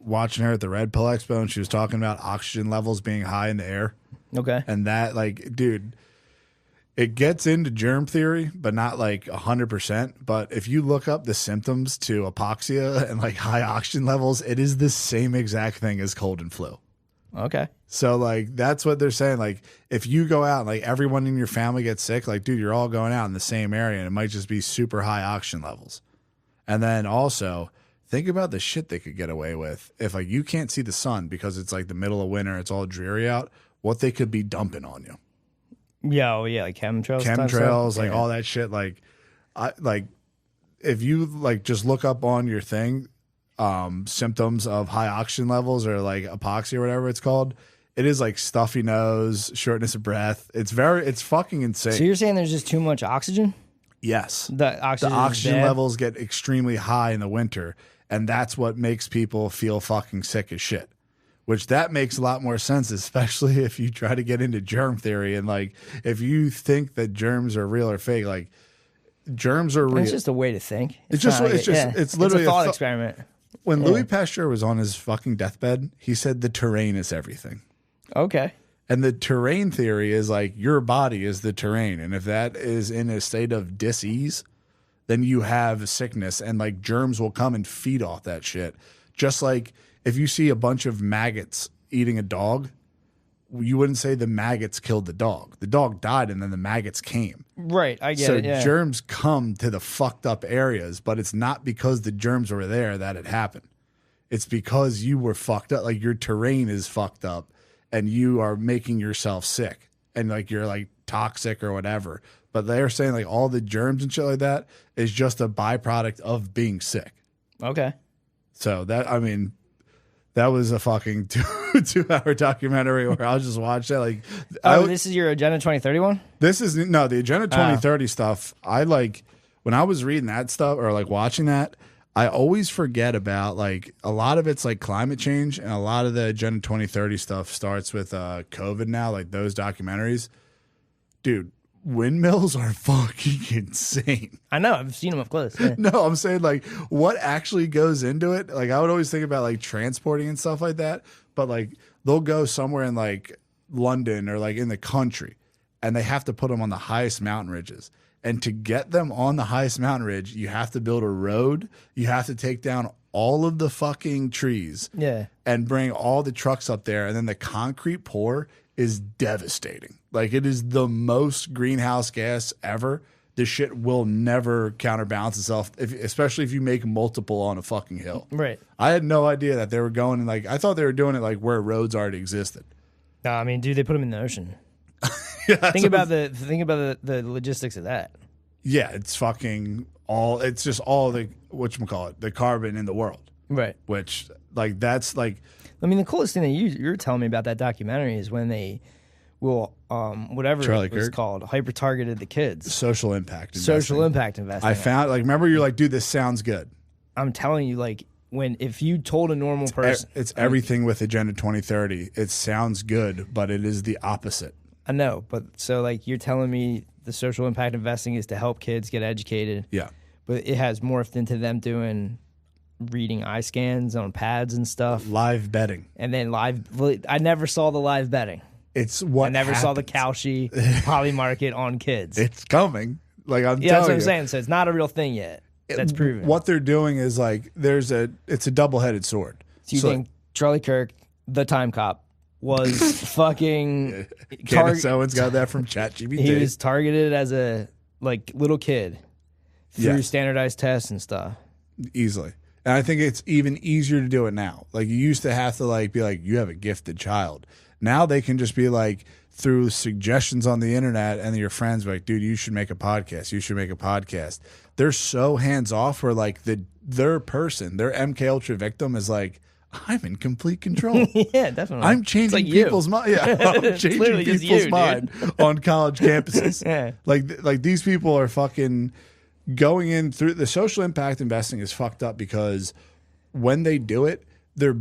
watching her at the Red Pill Expo and she was talking about oxygen levels being high in the air. Okay. And that, like, dude, it gets into germ theory, but not like 100%. But if you look up the symptoms to hypoxia and like high oxygen levels, it is the same exact thing as cold and flu. Okay. So like that's what they're saying. Like if you go out and like everyone in your family gets sick, like dude, you're all going out in the same area and it might just be super high oxygen levels. And then also think about the shit they could get away with if like you can't see the sun because it's like the middle of winter, it's all dreary out, what they could be dumping on you. Yeah, oh yeah, like chemtrails. type Chemtrails, stuff? like Yeah. all that shit. Like if you like just look up on your thing, symptoms of high oxygen levels or like hypoxia or whatever it's called, it is like stuffy nose, shortness of breath. It's fucking insane. So you're saying there's just too much oxygen? Yes. The oxygen, The is oxygen bad? levels get extremely high in the winter, and that's what makes people feel fucking sick as shit. Which that makes a lot more sense, especially if you try to get into germ theory and like if you think that germs are real or fake, like germs are real. It's just a way to think. It's just- not it's just- it's literally a a thought thought- experiment. When Louis Pasteur was on his fucking deathbed, he said the terrain is everything. Okay. And the terrain theory is like your body is the terrain. And if that is in a state of dis-ease, then you have sickness and like germs will come and feed off that shit. Just like if you see a bunch of maggots eating a dog, you wouldn't say the maggots killed the dog. The dog died and then the maggots came. Right, I get so it. Yeah. germs come to the fucked up areas, but it's not because the germs were there that it happened. It's because you were fucked up. Like your terrain is fucked up and you are making yourself sick and like you're like toxic or whatever. But they're saying like all the germs and shit like that is just a byproduct of being sick. Okay. So that, I mean, that was a fucking 2-hour documentary where I'll just watch that. Like, this is your Agenda 2031? This is no, the Agenda 2030 stuff. I like when I was reading that stuff or like watching that, I always forget about like a lot of it's like climate change and a lot of the Agenda 2030 stuff starts with COVID now, like those documentaries. Dude, windmills are fucking insane. I know. I've seen them up close. Yeah. No, I'm saying like what actually goes into it. Like I would always think about like transporting and stuff like that, but like they'll go somewhere in like London or like in the country and they have to put them on the highest mountain ridges. And to get them on the highest mountain ridge, you have to build a road. You have to take down all of the fucking trees. Yeah. And bring all the trucks up there. And then the concrete pour is devastating. Like it is the most greenhouse gas ever. This shit will never counterbalance itself, especially if you make multiple on a fucking hill. Right. I had no idea that they were going and like I thought they were doing it like where roads already existed. No, I mean, dude, they put them in the ocean. Yeah, think about the logistics of that. Yeah, it's fucking all. It's just all the whatchamacallit, the carbon in the world. Right. Which like that's like. I mean, the coolest thing that you're telling me about that documentary is when they will whatever Charlie it was Kirk? called, hyper targeted the kids. Social impact Social impact investing. I found like remember you're like, dude, this sounds good. I'm telling you, like if you told a normal person, it's everything with Agenda 2030. It sounds good, but it is the opposite. I know, but so like you're telling me the social impact investing is to help kids get educated. Yeah. But it has morphed into them doing reading eye scans on pads and stuff. Live betting. And then I never saw the live betting. It's what I never happens. saw the Cauchy poly market on kids. It's coming. Like I'm telling you. That's what I'm saying. So it's not a real thing yet. That's proven. What they're doing is like it's a double-headed sword. So you think Charlie Kirk, the time cop, was fucking Candace Owens got that from ChatGPT. He was targeted as a like little kid through standardized tests and stuff. Easily. And I think it's even easier to do it now. Like you used to have to like be like, you have a gifted child. Now they can just be like through suggestions on the internet and your friends be like, dude, you should make a podcast. You should make a podcast. They're so hands off where like their person, their MK Ultra victim is like, I'm in complete control. Yeah, definitely. I'm changing people's mind. Yeah, I'm changing people's mind on college campuses. Yeah. Like these people are fucking going in through the social impact investing is fucked up because when they do it, they're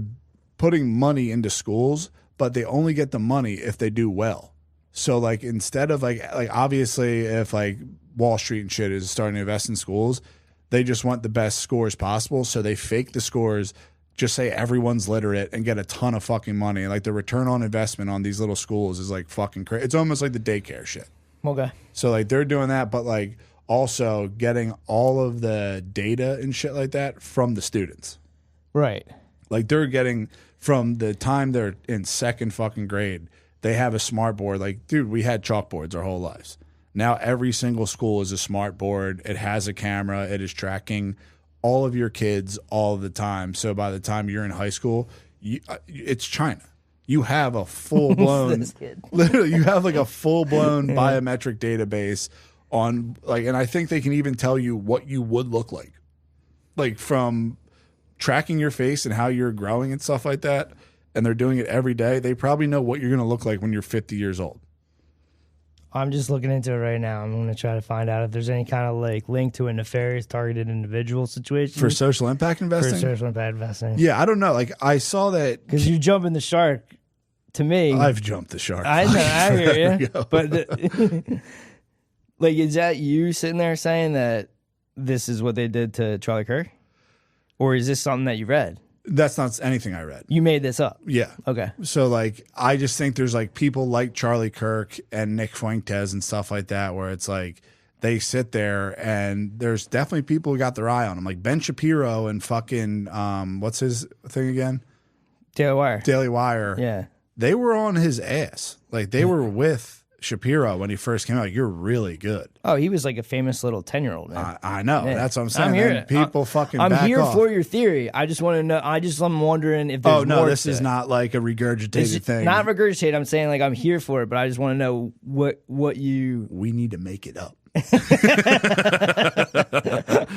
putting money into schools, but they only get the money if they do well. So like instead of like obviously if like Wall Street and shit is starting to invest in schools, they just want the best scores possible. So they fake the scores, just say everyone's literate and get a ton of fucking money. Like the return on investment on these little schools is like fucking crazy. It's almost like the daycare shit. Okay. So like they're doing that, but like also getting all of the data and shit like that from the students. Right. Like they're getting from the time they're in second fucking grade, they have a smart board. Like, dude, we had chalkboards our whole lives. Now every single school is a smart board. It has a camera. It is tracking all of your kids all the time. So by the time you're in high school, it's China. You have a full blown, literally, you have like a full blown biometric database on like, and I think they can even tell you what you would look like from tracking your face and how you're growing and stuff like that. And they're doing it every day. They probably know what you're going to look like when you're 50 years old. I'm just looking into it right now. I'm going to try to find out if there's any kind of like link to a nefarious targeted individual situation For social impact investing? For social impact investing. Yeah, I don't know. Like I saw that. Because you jumping the shark, to me. I've jumped the shark. I know, I hear you. But like, is that you sitting there saying that this is what they did to Charlie Kirk? Or is this something that you read? That's not anything I read. You made this up? Yeah. Okay. So, like, I just think there's, like, people like Charlie Kirk and Nick Fuentes and stuff like that where it's, like, they sit there and there's definitely people who got their eye on them. Like, Ben Shapiro and fucking, what's his thing again? Daily Wire. Daily Wire. Yeah. they were on his ass. Like they were with Shapiro when he first came out. Like, you're really good. Oh, he was like a famous little 10-year-old man. I know. Yeah. That's what I'm saying. I'm here. And people fucking I'm back here off. for your theory. I just want to know. I'm wondering if there's Oh no, more this to is it. not like a regurgitated thing. Not regurgitate. I'm saying like I'm here for it, but I just want to know what you. We need to make it up.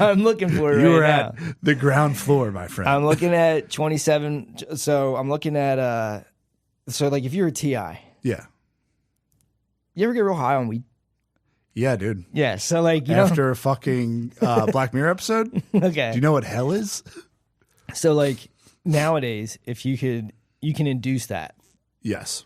I'm looking for it. You right were now. at the ground floor, my friend. I'm looking at 27. So I'm looking at So like if you're a Ti, yeah. you ever get real high on weed? Yeah, dude. Yeah. So like After a fucking Black Mirror episode, okay. do you know what hell is? So like nowadays, if you can induce that. Yes.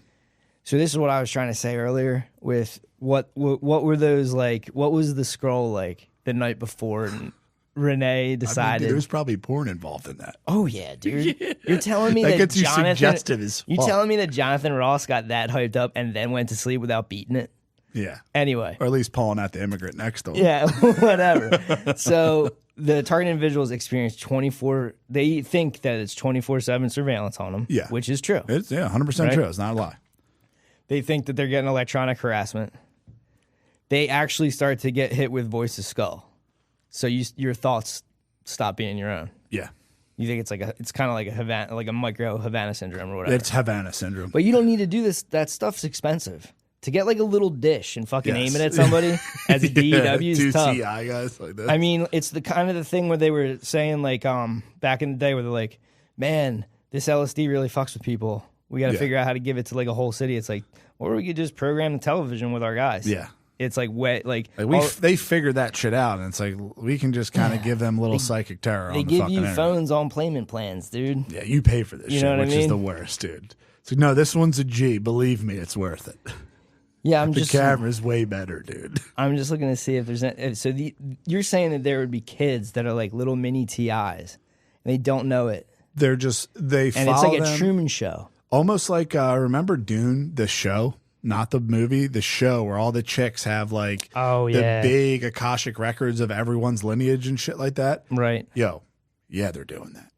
So this is what I was trying to say earlier with what were those like? What was the scroll like the night before? And Renee decided there's probably porn involved in that. Oh yeah, dude. You're telling me that that gets you Jonathan, suggestive as you fuck. telling me that Jonathan Ross got that hyped up and then went to sleep without beating it? Yeah. Anyway. Or at least pulling out the immigrant next door. Yeah, whatever. So the target individuals experience 24. They think that it's 24/7 surveillance on them. Yeah. Which is true. It's 100% Right? true. It's not a lie. They think that they're getting electronic harassment. They actually start to get hit with voice to skull. So your thoughts stop being your own. Yeah. You think it's kind of like a Havana, like a micro Havana syndrome or whatever. It's Havana syndrome. But you don't need to do this. That stuff's expensive. To get like a little dish and fucking Yes. aim it at somebody as a DEW is two tough. TI guys like that. I mean, it's the kind of the thing where they were saying like back in the day where they're like, man, this LSD really fucks with people. We got to figure out how to give it to like a whole city. It's like, or we could just program the television with our guys. Yeah. It's like wet, like they figured that shit out, and it's like we can just kind of give them a little psychic terror. They on the give fucking you internet. phones on payment plans, dude. Yeah, you pay for this You shit, know what I which is mean? the worst, dude. So no, this one's a G. Believe me, it's worth it. Yeah, The camera's way better, dude. I'm just looking to see if there's you're saying that there would be kids that are like little mini TIs and they don't know it, They and follow it's like a them, Truman Show. almost like remember Dune, the show, not the movie, the show where all the chicks have like the big Akashic records of everyone's lineage and shit like that. Right. Yo, yeah, they're doing that.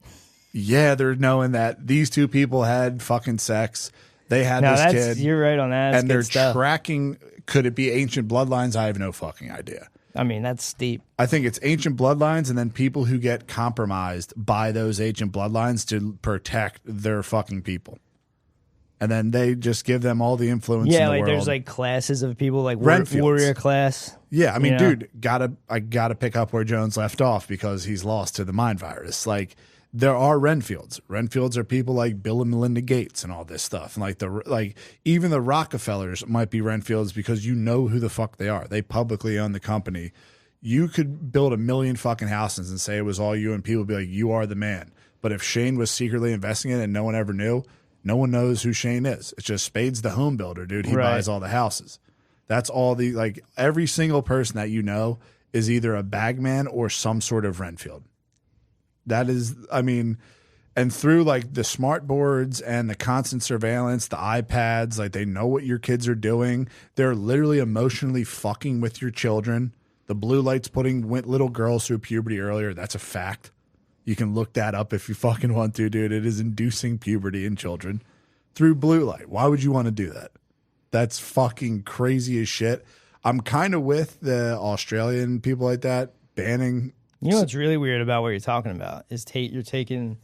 Yeah, they're knowing that these two people had fucking sex. They had this kid. You're right on that. That's and good they're stuff. tracking. Could it be ancient bloodlines? I have no fucking idea. I mean, that's steep. I think it's ancient bloodlines and then people who get compromised by those ancient bloodlines to protect their fucking people. And then they just give them all the influence in the like world. there's like classes of people, like Renfields. warrior class. Yeah, I mean, you know? dude, I gotta pick up where Jones left off because he's lost to the mind virus. Like, there are Renfields. Renfields are people like Bill and Melinda Gates and all this stuff. And like even the Rockefellers might be Renfields because you know who the fuck they are. They publicly own the company. You could build 1 million fucking houses and say it was all you, and people would be like, you are the man. But if Shane was secretly investing in it and no one ever knew, no one knows who Shane is. It's just Spade's the home builder, dude. He buys all the houses. That's all every single person that you know is either a bagman or some sort of Renfield. That is, I mean, and through like the smart boards and the constant surveillance, the iPads, like they know what your kids are doing. They're literally emotionally fucking with your children. The blue light's putting little girls through puberty earlier. That's a fact. You can look that up if you fucking want to, dude. It is inducing puberty in children through blue light. Why would you want to do that? That's fucking crazy as shit. I'm kind of with the Australian people like that banning. You know what's really weird about what you're talking about is you're taking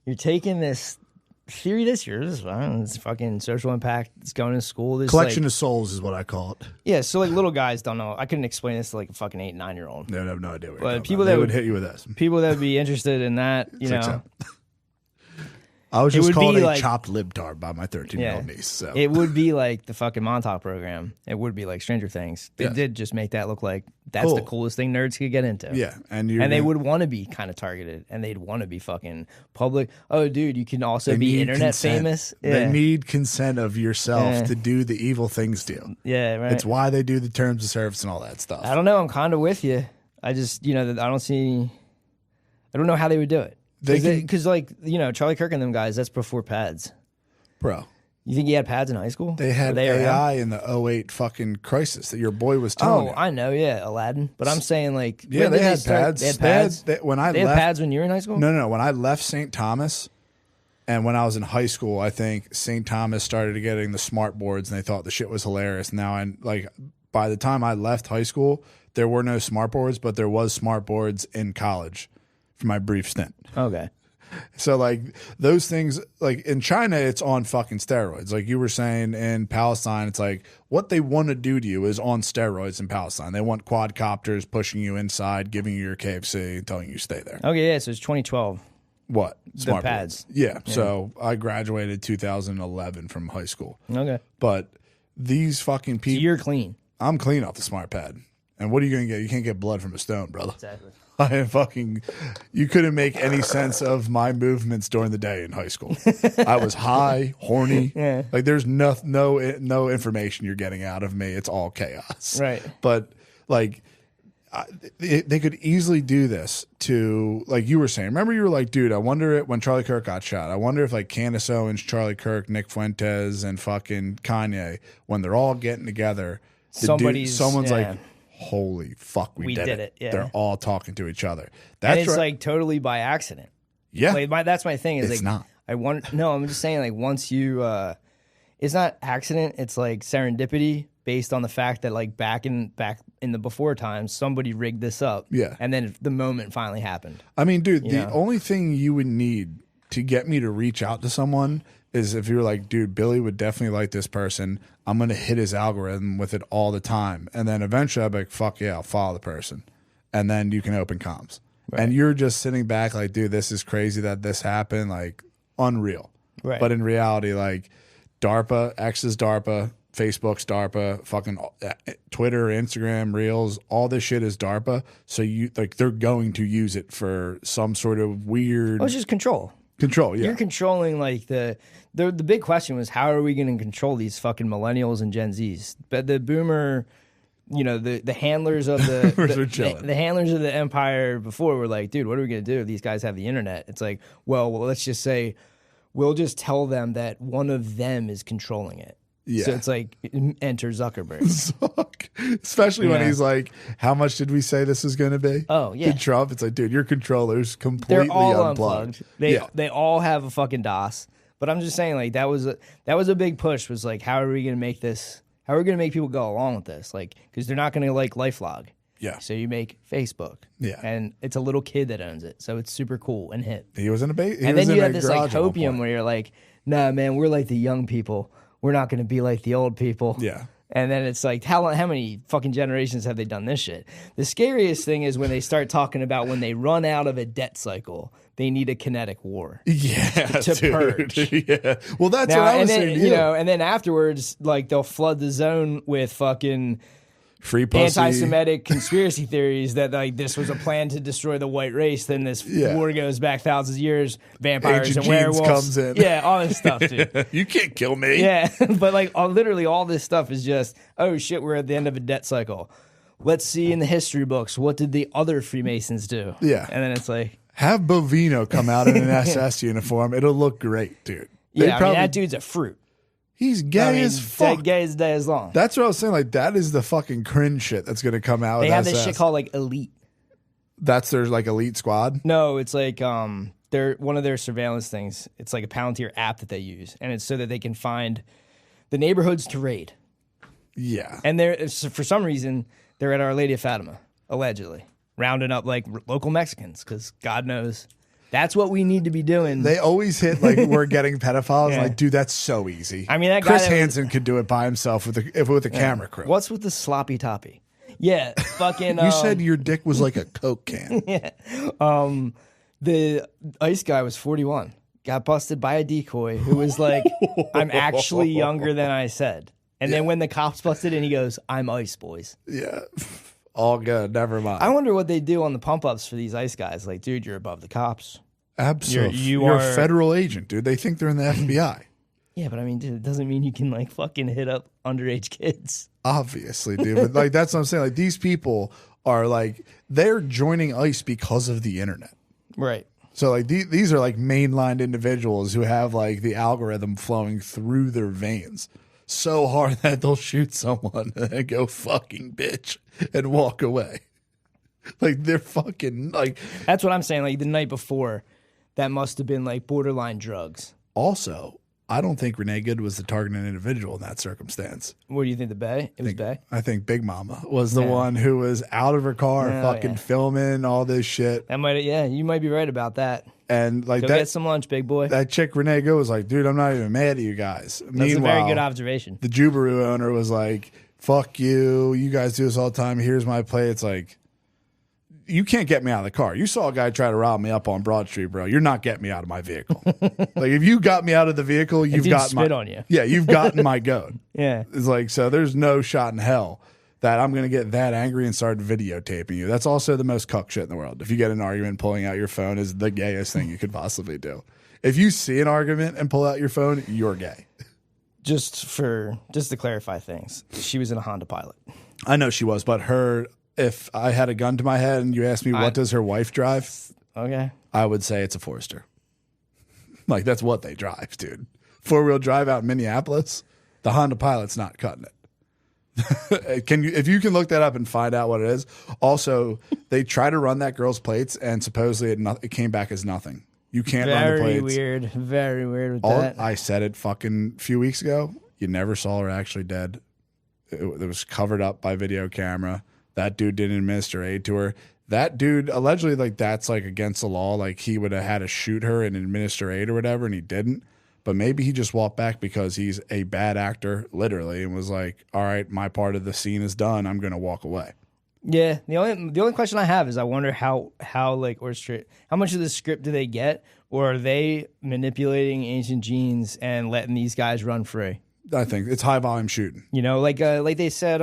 this theory that's yours. It's fucking social impact. It's going to school. This Collection of souls is what I call it. Yeah, so like little guys don't know. I couldn't explain this to like a fucking 8, 9-year-old. They have no idea what you're But talking people about. that They would would hit you with this. People that would be interested in that, you know. I was It just would called be a like- chopped libtard by my 13-year-old niece. So It would be like the fucking Montauk program. It would be like Stranger Things. They Yes. did just make that look like that's the coolest thing nerds could get into. yeah, and They would want to be kind of targeted, and they'd want to be fucking public. Oh, dude, you can also be need internet consent. famous. They Yeah, need consent of yourself Yeah. to do the evil things deal. yeah, right. It's why they do the terms of service and all that stuff. I don't know. I'm kind of with you. I just, I don't know how they would do it. Because, like, Charlie Kirk and them guys, that's before pads. Bro, You think he had pads in high school? they had Were they around? AI in the '08 fucking crisis that your boy was telling Oh, you. I know, yeah, Aladdin. But I'm saying, like, Yeah, when they did had start- pads. They had pads. When I They had left, pads when you were in high school. no. When I left St. Thomas, And when I was in high school, I think St. Thomas started getting the smart boards, and they thought the shit was hilarious. Now, by the time I left high school, there were no smart boards, but there was smart boards in college for my brief stint. Okay. So like those things, like in China, it's on fucking steroids. Like you were saying in Palestine, it's like what they want to do to you is on steroids in Palestine. They want quadcopters pushing you inside, giving you your KFC, and telling you to stay there. Okay, yeah, so it's 2012. What? Smart pads. Yeah. So I graduated 2011 from high school. Okay. But these fucking people. So you're clean. I'm clean off the smart pad. And what are you going to get? You can't get blood from a stone, brother. Exactly. I am fucking. You couldn't make any sense of my movements during the day in high school. I was high, horny. Yeah. Like there's no information you're getting out of me. It's all chaos. Right. But like, they could easily do this to, like you were saying. Remember, you were like, dude, I wonder when Charlie Kirk got shot. I wonder if like Candace Owens, Charlie Kirk, Nick Fuentes, and fucking Kanye, when they're all getting together, someone's like, holy fuck, we did it. Yeah. They're all talking to each other. That's and it's like totally by accident. Yeah. Like that's my thing. Is it's like, not. I'm just saying, like, once you, it's not accident. It's like serendipity based on the fact that like back in the before times, somebody rigged this up. Yeah. And then the moment finally happened. I mean, dude, the only thing you would need to get me to reach out to someone is if you were like, dude, Billy would definitely like this person. I'm going to hit his algorithm with it all the time. And then eventually I'll be like, fuck yeah, I'll follow the person. And then you can open comms. Right. And you're just sitting back like, dude, this is crazy that this happened. Like, unreal. Right. But in reality, like, DARPA, X is DARPA, Facebook's DARPA, fucking Twitter, Instagram, Reels, all this shit is DARPA. So you like they're going to use it for some sort of weird. Oh, it's just control. Control, yeah. You're controlling like the big question was how are we going to control these fucking millennials and Gen Zs? But the boomer, the handlers of the handlers of the empire before were like, dude, what are we going to do if these guys have the internet? It's like, well, let's just say we'll just tell them that one of them is controlling it. Yeah. So it's like enter Zuckerberg. Especially when he's like, how much did we say this is going to be? Oh, yeah. To Trump, it's like, dude, your controller's completely They're all unplugged. They all have a fucking DOS. But I'm just saying, like, that was a big push, was like, how are we going to make this, how are we going to make people go along with this? Like, because they're not going to like LifeLog. Yeah. So you make Facebook. Yeah. And it's a little kid that owns it. So it's super cool and hip. He was in a base. And then you have this like hopium where you're like, nah, man, we're like the young people. We're not going to be like the old people. Yeah. And then it's like, how many fucking generations have they done this shit? The scariest thing is when they start talking about when they run out of a debt cycle, they need a kinetic war. Yeah. To purge. Yeah. Well, that's what I was saying. And then afterwards, like they'll flood the zone with fucking free pussy, anti-Semitic conspiracy theories that like this was a plan to destroy the white race. Then this war goes back thousands of years. Vampires Agent and werewolves comes in. Yeah, all this stuff, dude. You can't kill me. Yeah, but like literally all this stuff is just, oh shit, we're at the end of a debt cycle. Let's see in the history books, what did the other Freemasons do? Yeah, and then it's like, have Bovino come out in an SS uniform. It'll look great, dude. Yeah, I mean, that dude's a fruit. He's gay as fuck. Gay as day as long. That's what I was saying. Like, that is the fucking cringe shit that's going to come out. They have this shit called like Elite. That's their like elite squad? No, it's like they're one of their surveillance things. It's like a Palantir app that they use, and it's so that they can find the neighborhoods to raid. Yeah. And they're for some reason they're at Our Lady of Fatima, allegedly rounding up like local Mexicans because God knows. That's what we need to be doing. They always hit like we're getting pedophiles. Like, dude, that's so easy. I mean, that Chris guy Hansen could do it by himself with a camera crew. What's with the sloppy toppy? Yeah, fucking. You said your dick was like a Coke can. Yeah. The ice guy was 41. Got busted by a decoy who was like, "I'm actually younger than I said." And then when the cops busted in, he goes, "I'm ice, boys." Yeah. All good. Never mind. I wonder what they do on the pump ups for these ice guys. Like, dude, you're above the cops. Absolutely. You're a federal agent, dude. They think they're in the FBI. Yeah, but I mean, dude, it doesn't mean you can like fucking hit up underage kids. Obviously, dude. But like, that's what I'm saying. Like, these people are like, they're joining ICE because of the internet. Right. So like, these are like mainlined individuals who have like the algorithm flowing through their veins so hard that they'll shoot someone and go fucking bitch and walk away. Like, they're fucking like. That's what I'm saying. Like, the night before, that must have been like borderline drugs. Also, I don't think Renee Good was the targeted individual in that circumstance. What do you think? The Bay? It was Bay. I think Big Mama was the one who was out of her car, fucking filming all this shit. That might, you might be right about that. And like Go get some lunch, big boy. That chick Renee Good was like, dude, I'm not even mad at you guys. That's a very good observation. The Jubaru owner was like, fuck you. You guys do this all the time. Here's my play. It's like, you can't get me out of the car. You saw a guy try to rob me up on Broad Street, bro. You're not getting me out of my vehicle. Like, if you got me out of the vehicle, you've got spit on you. Yeah, you've gotten my goat. Yeah. It's like, so there's no shot in hell that I'm going to get that angry and start videotaping you. That's also the most cuck shit in the world. If you get an argument, pulling out your phone is the gayest thing you could possibly do. If you see an argument and pull out your phone, you're gay. Just to clarify things, she was in a Honda Pilot. I know she was, but if I had a gun to my head and you asked me what does her wife drive, okay, I would say it's a Forester. Like, that's what they drive, dude. 4-wheel drive out in Minneapolis, the Honda Pilot's not cutting it. If you can look that up and find out what it is. Also, they try to run that girl's plates, and supposedly it came back as nothing. You can't run the plates. Very weird with that. I said it fucking a few weeks ago. You never saw her actually dead. It was covered up by video camera. That dude didn't administer aid to her. That dude, allegedly, like, that's like against the law. Like, he would have had to shoot her and administer aid or whatever, and he didn't. But maybe he just walked back because he's a bad actor, literally, and was like, all right, my part of the scene is done. I'm going to walk away. Yeah. The only question I have is I wonder how much of the script do they get, or are they manipulating Ancient Genes and letting these guys run free? I think it's high volume shooting. You know, like they said,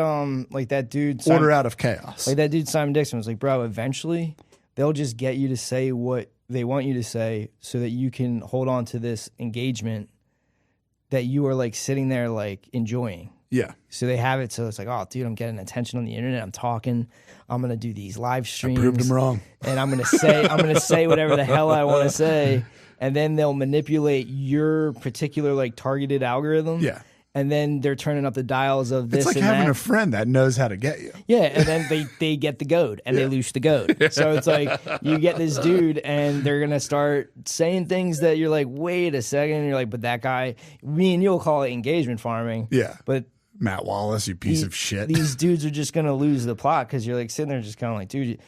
like that dude. Order out of chaos. Like that dude Simon Dixon was like, bro, eventually they'll just get you to say what they want you to say so that you can hold on to this engagement that you are like sitting there like enjoying. Yeah. So they have it so it's like, oh, dude, I'm getting attention on the internet. I'm talking. I'm gonna do these live streams. I proved him wrong. And I'm gonna say whatever the hell I want to say, and then they'll manipulate your particular like targeted algorithm. Yeah. And then they're turning up the dials of this. It's like having a friend that knows how to get you. Yeah, and then they get the goad and they loose the goad. So it's like you get this dude and they're gonna start saying things that you're like, wait a second, and you're like, but that guy, me and you'll call it engagement farming. Yeah. But Matt Wallace, you piece of shit. These dudes are just gonna lose the plot because you're like sitting there just kind of like, dude,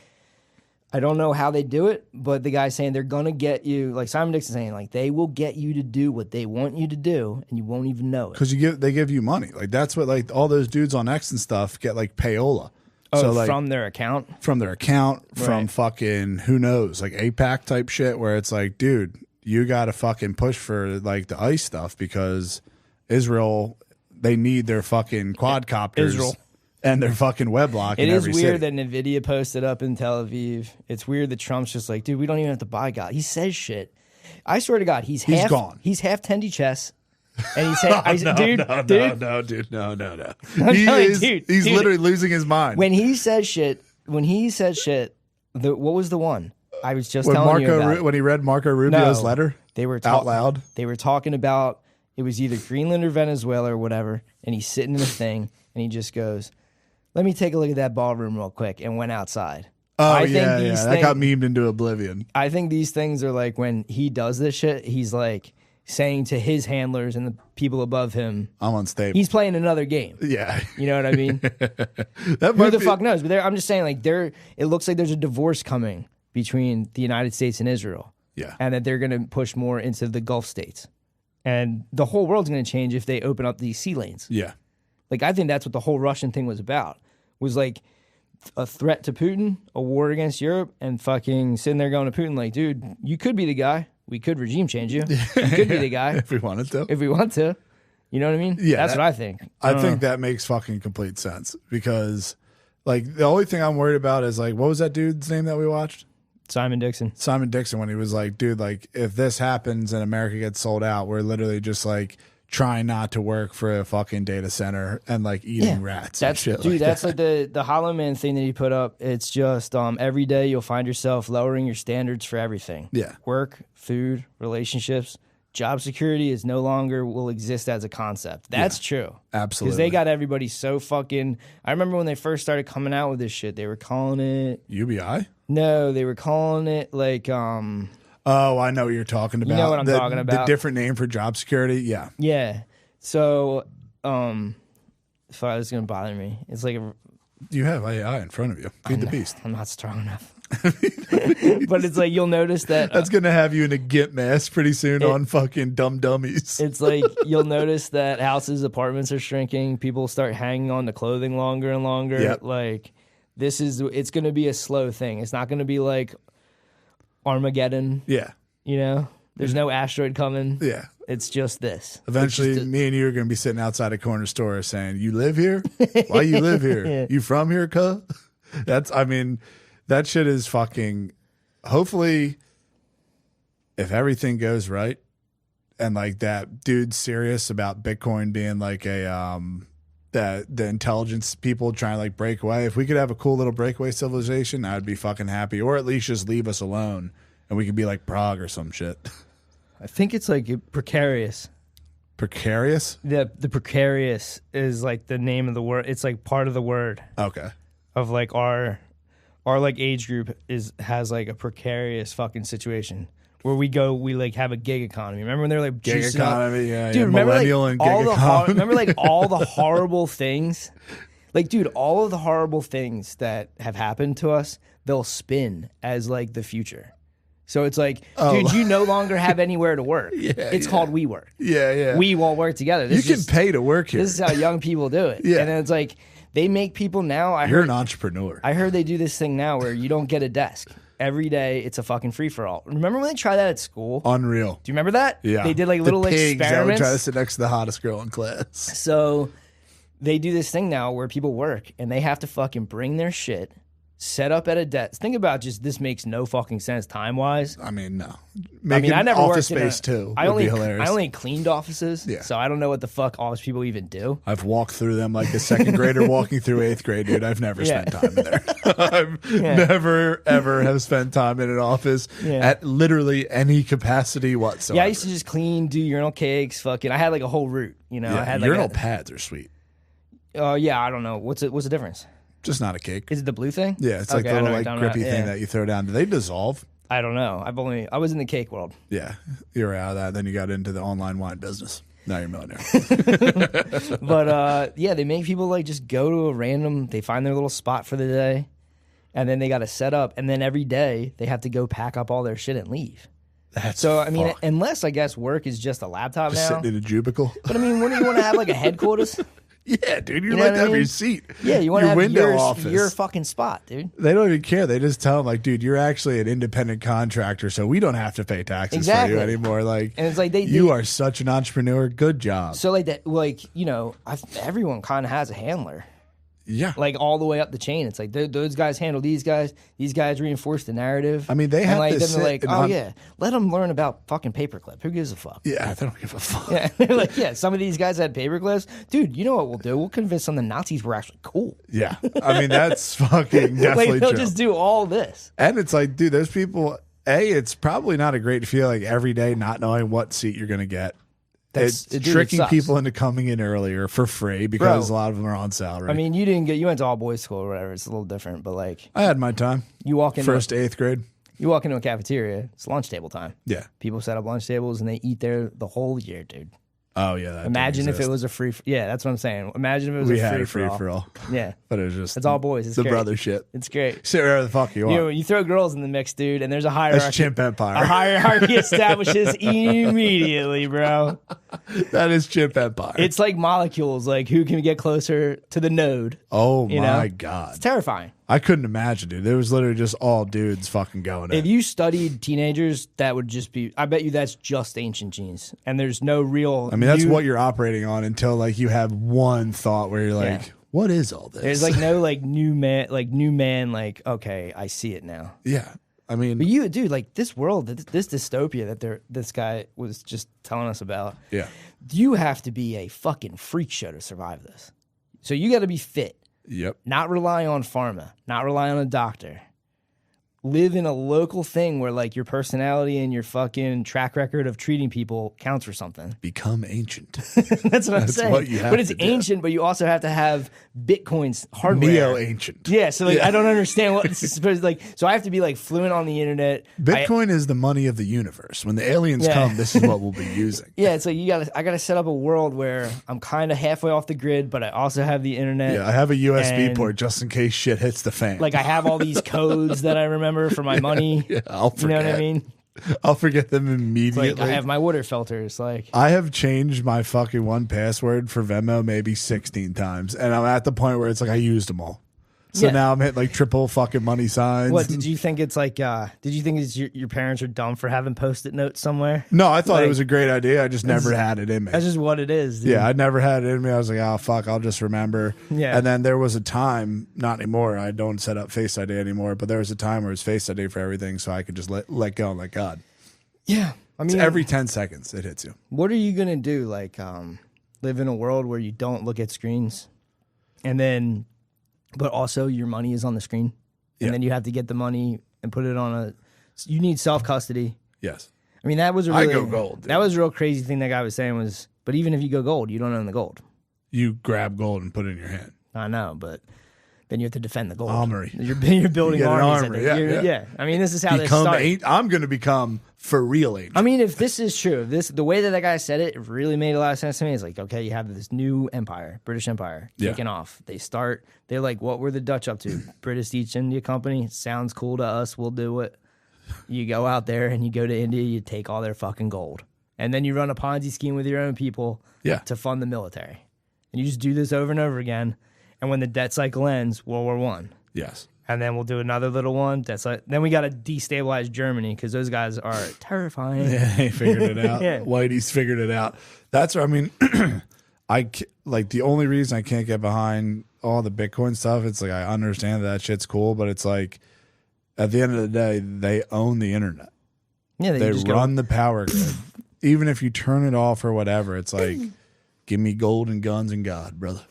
I don't know how they do it, but the guy's saying they're gonna get you, like Simon Dixon saying, like they will get you to do what they want you to do, and you won't even know it. Because they give you money, like that's what like all those dudes on X and stuff get, like payola. Oh, so, like, from their account, from fucking who knows, like APAC type shit, where it's like, dude, you got to fucking push for like the ICE stuff because Israel, they need their fucking quadcopters. Israel. And their fucking weblog. It is weird that NVIDIA posted up in Tel Aviv. It's weird that Trump's just like, dude, we don't even have to buy God. He says shit. I swear to God, he's gone. He's half Tendy Chess. And he's saying, no. He's literally losing his mind. When he says shit, what was the one? I was just telling you about when he read Marco Rubio's letter they were out loud. They were talking about it was either Greenland or Venezuela or whatever, and he's sitting in the thing, and he just goes, let me take a look at that ballroom real quick, and went outside. Oh, that got memed into oblivion. I think these things are like when he does this shit, he's like saying to his handlers and the people above him, I'm unstable. He's playing another game. Yeah. You know what I mean? Who the fuck knows? But I'm just saying, like, it looks like there's a divorce coming between the United States and Israel. Yeah. And that they're going to push more into the Gulf states. And the whole world's going to change if they open up these sea lanes. Yeah. Like, I think that's what the whole Russian thing was about. Was like a threat to Putin, a war against Europe, and fucking sitting there going to Putin like, dude, you could be the guy. We could regime change you. You could be the guy. If we wanted to. If we want to. You know what I mean? Yeah. That's what I think. I think that makes fucking complete sense because, like, the only thing I'm worried about is, like, what was that dude's name that we watched? Simon Dixon. Simon Dixon, when he was like, dude, like, if this happens and America gets sold out, we're literally just, like, trying not to work for a fucking data center and like eating rats. That's and shit dude. like That's that. like the Hollow Man thing that he put up. It's just every day you'll find yourself lowering your standards for everything. Yeah, work, food, relationships, job security is no longer will exist as a concept. That's true. Absolutely, because they got everybody so fucking. I remember when they first started coming out with this shit, they were calling it UBI. No, they were calling it like Oh, I know what you're talking about. You know what I'm talking about. The different name for job security. Yeah. Yeah. So, if I was going to bother me, it's like You have AI in front of you. Feed the beast. I'm not strong enough. But it's like you'll notice that that's going to have you in a gimp mask pretty soon on fucking dumb dummies. It's like you'll notice that houses, apartments are shrinking. People start hanging on to clothing longer and longer. Yep. Like it's going to be a slow thing. It's not going to be like Armageddon. Yeah. You know, there's no asteroid coming. Yeah. It's just this. Eventually, me and you are going to be sitting outside a corner store saying, "You live here? Why you live here? Yeah. You from here, cuh?" That shit is fucking. Hopefully, if everything goes right, and like that dude's serious about Bitcoin being like a the intelligence people trying to like break away. If we could have a cool little breakaway civilization, I'd be fucking happy. Or at least just leave us alone, and we could be like Prague or some shit. I think it's like precarious. Precarious? The precarious is like the name of the word. It's like part of the word. Okay. Of like our like age group has like a precarious fucking situation where we like have a gig economy. Remember when they're like gig economy? Yeah, dude. yeah. Remember Millennial like and gig economy. remember like all the horrible things. Like, dude, all of the horrible things that have happened to us, they'll spin as like the future. So it's like, dude, you no longer have anywhere to work. It's called WeWork. Yeah, yeah. We won't work together. You can pay to work here. This is how young people do it. Yeah. And then it's like, they make people now. You're an entrepreneur. I heard they do this thing now where you don't get a desk. Every day, it's a fucking free-for-all. Remember when they tried that at school? Unreal. Do you remember that? Yeah. They did like little pigs experiments. that would try to sit next to the hottest girl in class. So they do this thing now where people work and they have to fucking bring their shit, set up at a desk. Think about just this makes no fucking sense time-wise. I mean, no. I never office worked space too. I would be hilarious. I only cleaned offices, Yeah. so I don't know what the fuck office people even do. I've walked through them like a second grader walking through eighth grade, dude. I've never spent time in there. I've never, ever have spent time in an office at literally any capacity whatsoever. Yeah, I used to just clean, do urinal cakes, fucking. I had like a whole route, you know. I had like urinal pads are sweet. Yeah, I don't know. What's the difference? Just not a cake. Is it the blue thing? Yeah, it's like the little like grippy thing that you throw down. Do they dissolve? I don't know. I was in the cake world. Yeah, you were out of that. Then you got into the online wine business. Now you're a millionaire. But yeah, they make people like just go to a random. They find their little spot for the day, and then they got to set up. And then every day they have to go pack up all their shit and leave. So I mean, unless I guess work is just a laptop just now. Sitting in a cubicle. But I mean, wouldn't you want to have like a headquarters? Yeah, dude, You know like what to I have mean? your seat. Yeah, you want to have window office. your fucking spot, dude. They don't even care. They just tell them like, dude, you're actually an independent contractor, so we don't have to pay taxes for you anymore. Like, and it's like you are such an entrepreneur. Good job. So like that, like you know, everyone kind of has a handler. Yeah, like all the way up the chain. It's like those guys handle these guys. These guys reinforce the narrative. I mean, they have like, to then sit they're like, oh yeah, let them learn about fucking paperclip. Who gives a fuck? Yeah, they don't give a fuck. Yeah, they're like, yeah, some of these guys had paperclips. Dude, you know what we'll do? We'll convince them the Nazis were actually cool. Yeah, I mean that's fucking definitely like, they'll true. just do all this. And it's like, dude, those people. It's probably not a great feeling every day not knowing what seat you're gonna get. It's tricking people into coming in earlier for free because a lot of them are on salary. I mean, you went to all boys school or whatever. It's a little different, but like I had my time. You walk in first to 8th grade. You walk into a cafeteria. It's lunch table time. Yeah, people set up lunch tables and they eat there the whole year, dude. Oh yeah. Imagine if it was a free. Yeah, that's what I'm saying. Imagine if it was a free for all. Yeah, but it was just it's all boys. It's the great. brothership. It's great. Sit wherever the fuck you want. You throw girls in the mix, dude, and there's a hierarchy. That's Chimp Empire. A hierarchy establishes immediately, bro. That is Chimp Empire. It's like molecules. Like who can get closer to the node? Oh my god, it's terrifying. I couldn't imagine, dude. There was literally just all dudes fucking going. If you studied teenagers, that would just be. I bet you that's just ancient genes, and there's no real. I mean, that's what you're operating on until like you have one thought where you're like, "What is all this?" There's like no like new man, like okay, I see it now. Yeah, I mean, but you, dude, like this world, this dystopia that this guy was just telling us about. Yeah, you have to be a fucking freak show to survive this. So you got to be fit. Yep. Not rely on pharma. Not rely on a doctor. live in a local thing where like your personality and your fucking track record of treating people counts for something. Become ancient. That's what I'm saying. What you have but it's to do. ancient, but you also have to have Bitcoin's hardware. Neo-ancient. Yeah, so like I don't understand what this is supposed to, like. So I have to be like fluent on the internet. Bitcoin is the money of the universe. When the aliens come, this is what we'll be using. Yeah, it's like I gotta set up a world where I'm kind of halfway off the grid, but I also have the internet. Yeah, I have a USB port just in case shit hits the fan. Like I have all these codes that I remember for my money. Yeah, I'll forget. You know what I mean? I'll forget them immediately. Like I have my water filters. Like I have changed my fucking 1Password for Venmo maybe 16 times, and I'm at the point where it's like I used them all. So now I'm hitting like triple fucking money signs. What did you think? It's like, did you think it's your parents are dumb for having Post-it notes somewhere? No, I thought it was a great idea. I just never had it in me. That's just what it is. Dude. Yeah, I never had it in me. I was like, oh fuck, I'll just remember. Yeah. And then there was a time, not anymore. I don't set up Face ID anymore, but there was a time where it was Face ID for everything, so I could just let go and let God. Yeah, I mean, it's every 10 seconds it hits you. What are you gonna do? Like, live in a world where you don't look at screens, and then. But also your money is on the screen. And then you have to get the money and put it on a... You need self-custody. Yes. I mean, that was a really... I go gold. Dude. That was a real crazy thing that guy was saying was... But even if you go gold, you don't own the gold. You grab gold and put it in your hand. I know, but... Then you have to defend the gold. Armory. You're building armies. Yeah. I mean, this is how this started. I'm going to become for real ancient. I mean, if this is true, the way that guy said it, it really made a lot of sense to me. It's like, okay, you have this new empire, British Empire, taking off. They're like, what were the Dutch up to? British East India Company. Sounds cool to us. We'll do it. You go out there and you go to India, you take all their fucking gold. And then you run a Ponzi scheme with your own people to fund the military. And you just do this over and over again. And when the debt cycle ends, World War I. Yes. And then we'll do another little one. Then we got to destabilize Germany because those guys are terrifying. Yeah, they figured it out. Whitey's figured it out. That's what I mean. Like the only reason I can't get behind all the Bitcoin stuff, it's like I understand that shit's cool, but it's like at the end of the day, they own the internet. Yeah, they run the power grid. Even if you turn it off or whatever, it's like, give me gold and guns and God, brother.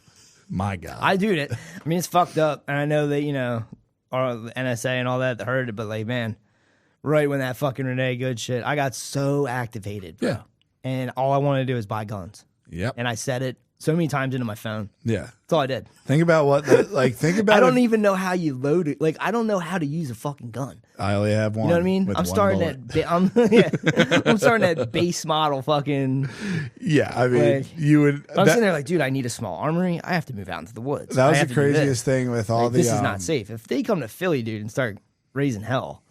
My God. I do it. I mean, it's fucked up. And I know that, or the NSA and all that heard it, but like, man, right when that fucking Renee Good shit, I got so activated, bro. Yeah. And all I wanted to do is buy guns. Yep. And I said it so many times into my phone. Yeah. That's all I did. Think about think about I don't even know how you load it. Like, I don't know how to use a fucking gun. I only have one. You know what I mean? I'm starting I'm starting at base model fucking. Yeah, I mean, you would. I'm sitting there like, dude, I need a small armory. I have to move out into the woods. That was the craziest thing with all this is not safe. If they come to Philly, dude, and start raising hell,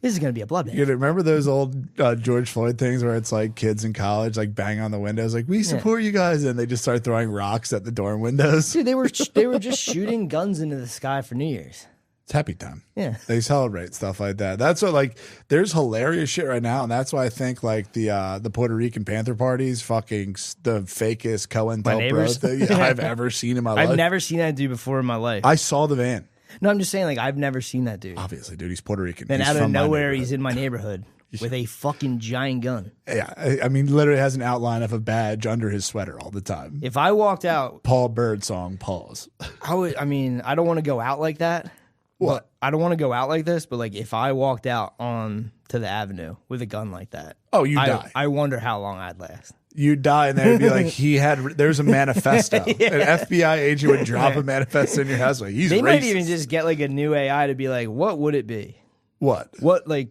this is going to be a bloodbath. You remember those old George Floyd things where it's like kids in college like bang on the windows like, we support you guys, and they just start throwing rocks at the dorm windows? Dude, they were just shooting guns into the sky for New Year's. It's happy time. Yeah. They celebrate stuff like that. That's what, like, there's hilarious shit right now, and that's why I think like the Puerto Rican Panther Party's fucking the fakest COINTELPRO thing I've ever seen in my life. I've never seen that dude before in my life. I saw the van. No, I'm just saying, like, I've never seen that dude. Obviously, dude, he's Puerto Rican. Then out of nowhere, he's in my neighborhood with a fucking giant gun. Yeah, I mean, literally has an outline of a badge under his sweater all the time. If I walked out, Paul Bird song, pause. I don't want to go out like that. What? I don't want to go out like this, but like if I walked out on to the avenue with a gun like that, you die. I wonder how long I'd last. You die, and they'd be like, there's a manifesto. An FBI agent would drop a manifesto in your house. Like, he's They racist. might even just get like a new AI to be like, what would it be? What, like,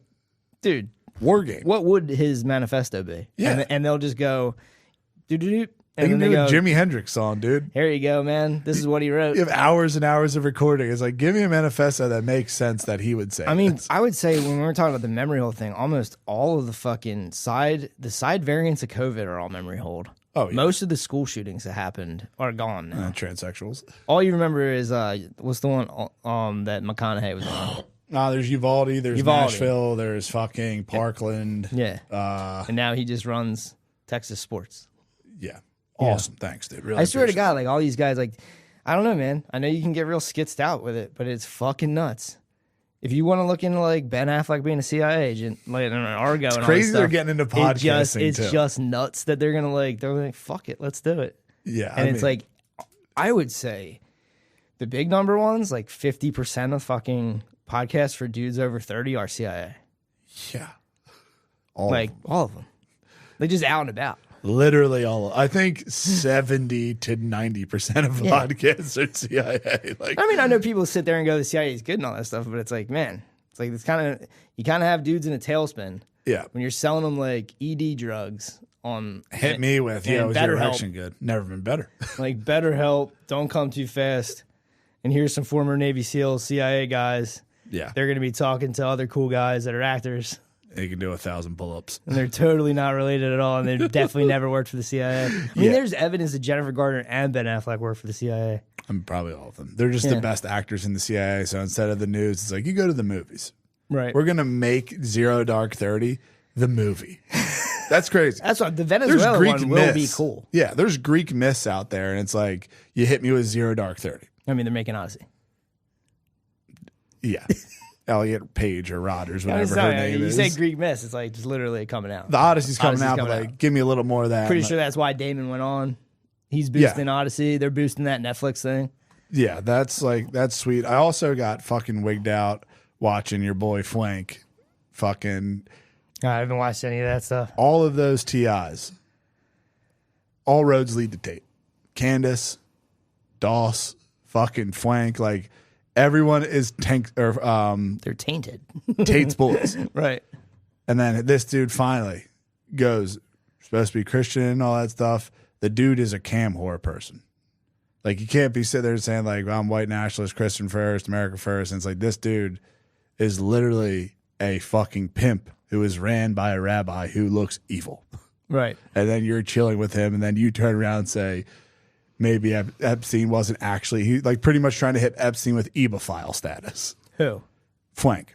dude, war game. What would his manifesto be? Yeah. And they'll just go, doo-doo-doo. They can do a Jimi Hendrix song, dude. Here you go, man. This is what he wrote. You have hours and hours of recording. It's like, give me a manifesto that makes sense that he would say. I mean, I would say when we were talking about the memory hold thing, almost all of the fucking side variants of COVID are all memory hold. Oh, yeah. Most of the school shootings that happened are gone now. Transsexuals. All you remember is what's the one that McConaughey was on? There's Uvalde, there's Nashville, there's fucking Parkland. Yeah. And now he just runs Texas sports. Yeah. Awesome. Thanks, dude. Really I swear to God, like all these guys, like, I don't know, man. I know you can get real skitzed out with it, but it's fucking nuts. If you want to look into like Ben Affleck being a CIA agent, like an Argo, it's and crazy all they're getting into podcasting. It's just nuts that they're like, fuck it, let's do it. Yeah, and it's like, I would say, the big number ones, like 50% of fucking podcasts for dudes over 30 are CIA. Yeah. All of them. They just out and about. Literally all. I think 70 to 90% of podcasts are CIA. Like, I mean, I know people sit there and go, the CIA is good and all that stuff, but it's like, man, it's like you kind of have dudes in a tailspin. Yeah. When you're selling them like ED drugs on. Hit me with, was your erection BetterHelp. good? Never been better. Like BetterHelp, don't come too fast. And here's some former Navy SEALs, CIA guys. Yeah. They're going to be talking to other cool guys that are actors. They can do 1,000 pull-ups. And they're totally not related at all. And they definitely never worked for the CIA. I mean, there's evidence that Jennifer Garner and Ben Affleck worked for the CIA. I mean, probably all of them. They're just the best actors in the CIA. So instead of the news, it's like, you go to the movies. Right. We're going to make Zero Dark 30 the movie. That's crazy. That's what the Venezuela one will be cool. Yeah, there's Greek myths out there. And it's like, you hit me with Zero Dark 30. I mean, they're making Odyssey. Yeah. Elliot Page or Rodgers, whatever her name is. You say Greek myths, it's like just literally coming out. The Odyssey's coming out, but like, give me a little more of that. Pretty sure that's why Damon went on. He's boosting Odyssey. They're boosting that Netflix thing. Yeah, that's sweet. I also got fucking wigged out watching your boy Flank. Fucking. I haven't watched any of that stuff. All of those TIs. All roads lead to Tate. Candace, Doss, fucking Flank, like. Everyone is they're tainted. Tate's boys. Right. And then this dude finally goes, supposed to be Christian and all that stuff. The dude is a cam whore person. Like, you can't be sitting there saying, like, I'm white nationalist, Christian first, America first. And it's like, this dude is literally a fucking pimp who is ran by a rabbi who looks evil. Right. And then you're chilling with him, and then you turn around and say, maybe Epstein wasn't actually, he like pretty much trying to hit Epstein with ebophile status. Who? Flank.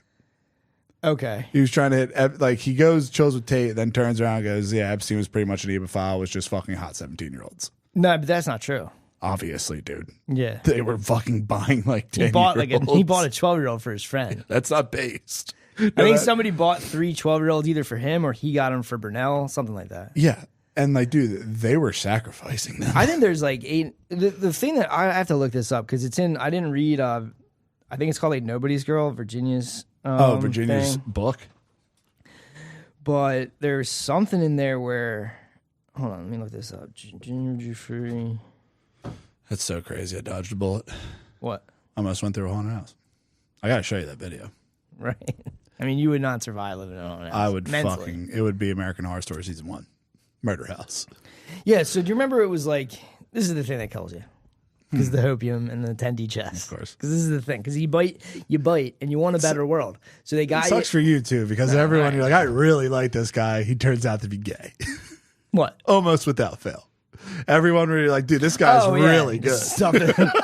Okay. He was trying to hit, like, he goes, chills with Tate, then turns around and goes, yeah, Epstein was pretty much an ebophile, was just fucking hot 17-year-olds. No, but that's not true. Obviously, dude. Yeah. They were fucking buying like 10 he bought a 12-year-old for his friend. That's not based. I think somebody bought 3 12-year-olds either for him or he got them for Burnell, something like that. Yeah. And like, dude, they were sacrificing them. I think there's like 8. The thing that I have to look this up because it's in. I didn't read. I think it's called like Nobody's Girl, Virginia's. Virginia's thing. book. But there's something in there where. Hold on, let me look this up. Virginia Giuffre. That's so crazy. I dodged a bullet. What? I almost went through a haunted house. I got to show you that video. Right. I mean, you would not survive living in a haunted house. I would mentally. It would be American Horror Story Season 1. Murder House. Yeah, so do you remember it was like, this is the thing that kills you. Because the hopium and the 10D chest. Of course. Because this is the thing. Because you bite, and you want a better world. So they got it sucks for you, too, because everyone, you're like, I really like this guy. He turns out to be gay. What? Almost without fail. Everyone really like, dude, this guy's really good.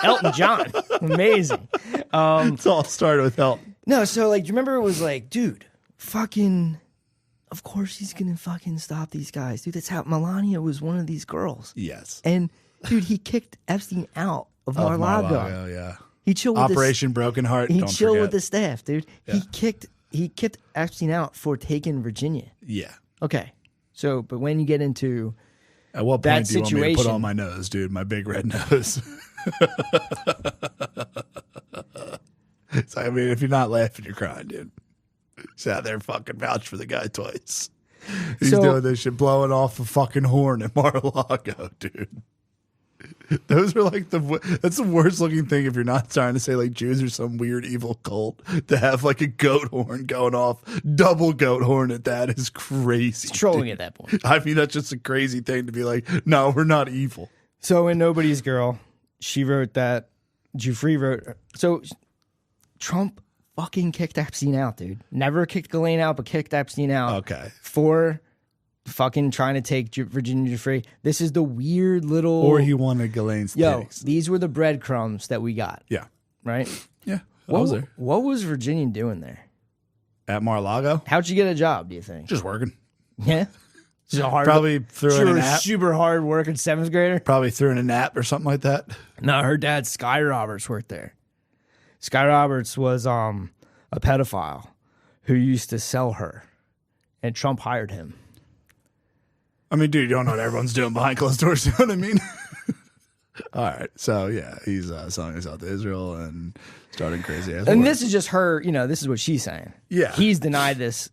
Elton John. Amazing. It's all started with Elton. No, so like, do you remember it was like, dude, fucking... Of course he's going to fucking stop these guys. Dude, that's how Melania was one of these girls. Yes. And, dude, he kicked Epstein out of Mar-a-Lago. Yeah. He chilled with Operation Broken Heart. He chilled with the staff, dude. Yeah. He kicked Epstein out for taking Virginia. Yeah. Okay. So, but when you get into at what point do you want me to put on my nose, dude? My big red nose. So, I mean, if you're not laughing, you're crying, dude. Sat there fucking vouch for the guy twice. He's doing this shit, blowing off a fucking horn at Mar-a-Lago, dude. Those are like that's the worst looking thing if you're not trying to say like Jews are some weird evil cult. To have like a goat horn going off, double goat horn at that is crazy. It's trolling at that point. I mean, that's just a crazy thing to be like, no, we're not evil. So in Nobody's Girl, she wrote that, Giuffre wrote, so Trump fucking kicked Epstein out, dude. Never kicked Ghislaine out, but kicked Epstein out. Okay. For fucking trying to take Virginia Giuffre. This is the weird little... Or he wanted Ghislaine's titties. These were the breadcrumbs that we got. Yeah. Right? Yeah. What was Virginia doing there? At Mar-a-Lago? How'd she get a job, do you think? Just working. Yeah? Probably threw in a nap. Super hard working 7th grader? Probably threw in a nap or something like that. No, her dad, Sky Roberts, worked there. Sky Roberts was a pedophile who used to sell her, and Trump hired him. I mean, dude, you don't know what everyone's doing behind closed doors. You know what I mean? All right. So, yeah, he's selling himself to Israel and starting crazy ass. And this is just her, this is what she's saying. Yeah. He's denied this.